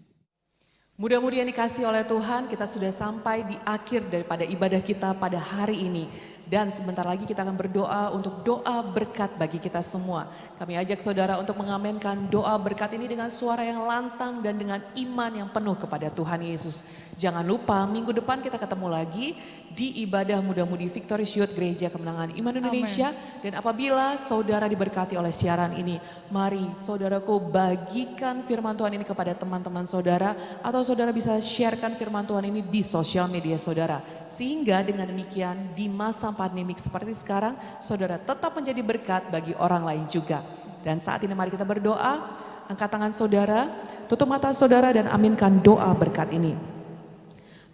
Mudah-mudahan dikasih oleh Tuhan, kita sudah sampai di akhir daripada ibadah kita pada hari ini. Dan sebentar lagi kita akan berdoa untuk doa berkat bagi kita semua. Kami ajak saudara untuk mengamenkan doa berkat ini dengan suara yang lantang dan dengan iman yang penuh kepada Tuhan Yesus. Jangan lupa minggu depan kita ketemu lagi di ibadah muda-mudi Victory Youth Gereja Kemenangan Iman Indonesia. Amen. Dan apabila saudara diberkati oleh siaran ini, mari saudaraku bagikan firman Tuhan ini kepada teman-teman saudara. Atau saudara bisa sharekan firman Tuhan ini di sosial media saudara. Sehingga dengan demikian di masa pandemik seperti sekarang, saudara tetap menjadi berkat bagi orang lain juga. Dan saat ini mari kita berdoa, angkat tangan saudara, tutup mata saudara dan aminkan doa berkat ini.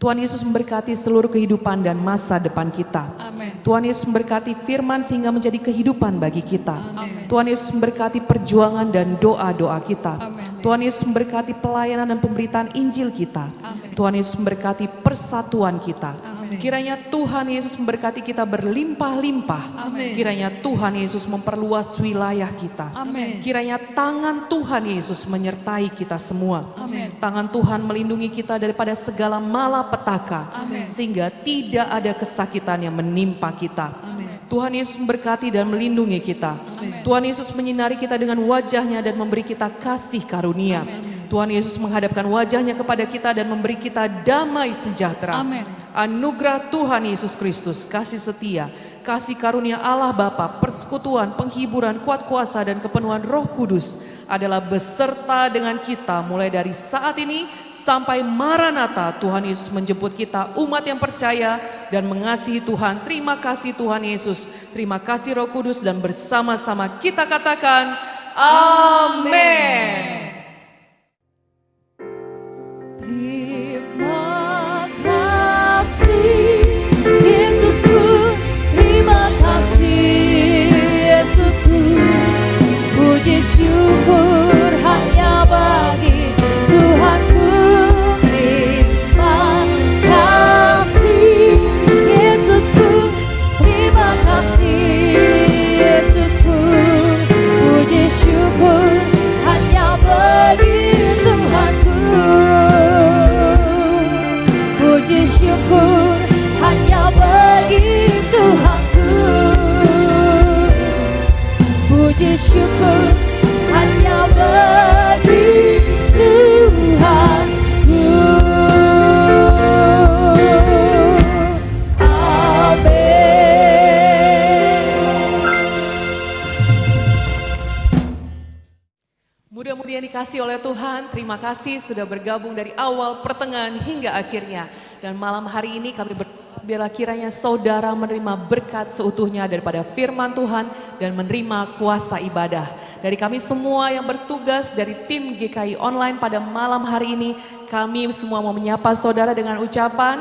Tuhan Yesus memberkati seluruh kehidupan dan masa depan kita. Amin. Tuhan Yesus memberkati firman sehingga menjadi kehidupan bagi kita. Amin. Tuhan Yesus memberkati perjuangan dan doa-doa kita. Amin. Tuhan Yesus memberkati pelayanan dan pemberitaan Injil kita. Amin. Tuhan Yesus memberkati persatuan kita. Amin. Kiranya Tuhan Yesus memberkati kita berlimpah-limpah. Amin. Kiranya Tuhan Yesus memperluas wilayah kita. Amin. Kiranya tangan Tuhan Yesus menyertai kita semua. Amin. Tangan Tuhan melindungi kita daripada segala malapetaka. Amin. Sehingga tidak ada kesakitan yang menimpa kita. Amin. Tuhan Yesus memberkati dan melindungi kita. Amin. Tuhan Yesus menyinari kita dengan wajahnya dan memberi kita kasih karunia. Amin. Tuhan Yesus menghadapkan wajahnya kepada kita dan memberi kita damai sejahtera. Amin. Anugerah Tuhan Yesus Kristus, kasih setia, kasih karunia Allah Bapa, persekutuan, penghiburan, kuat kuasa dan kepenuhan Roh Kudus adalah beserta dengan kita mulai dari saat ini sampai Maranatha. Tuhan Yesus menjemput kita umat yang percaya dan mengasihi Tuhan. Terima kasih Tuhan Yesus, terima kasih Roh Kudus, dan bersama-sama kita katakan amin. Terima kasih Yesusku, terima kasih Yesusku. Puji syukur hanya bagi Tuhanku. Terima kasih Yesusku, terima kasih Yesusku. Puji syukur hanya bagi Tuhanku. terima kasih sudah bergabung dari awal, pertengahan hingga akhirnya. Dan malam hari ini kami biarlah kiranya saudara menerima berkat seutuhnya daripada firman Tuhan dan menerima kuasa ibadah. Dari kami semua yang bertugas dari tim GKI Online pada malam hari ini, kami semua mau menyapa saudara dengan ucapan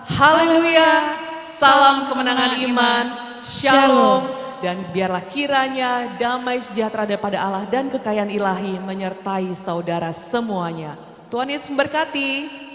Haleluya, salam kemenangan iman, Shalom. Dan biarlah kiranya damai sejahtera daripada Allah dan kekayaan ilahi menyertai saudara semuanya. Tuhan Yesus memberkati.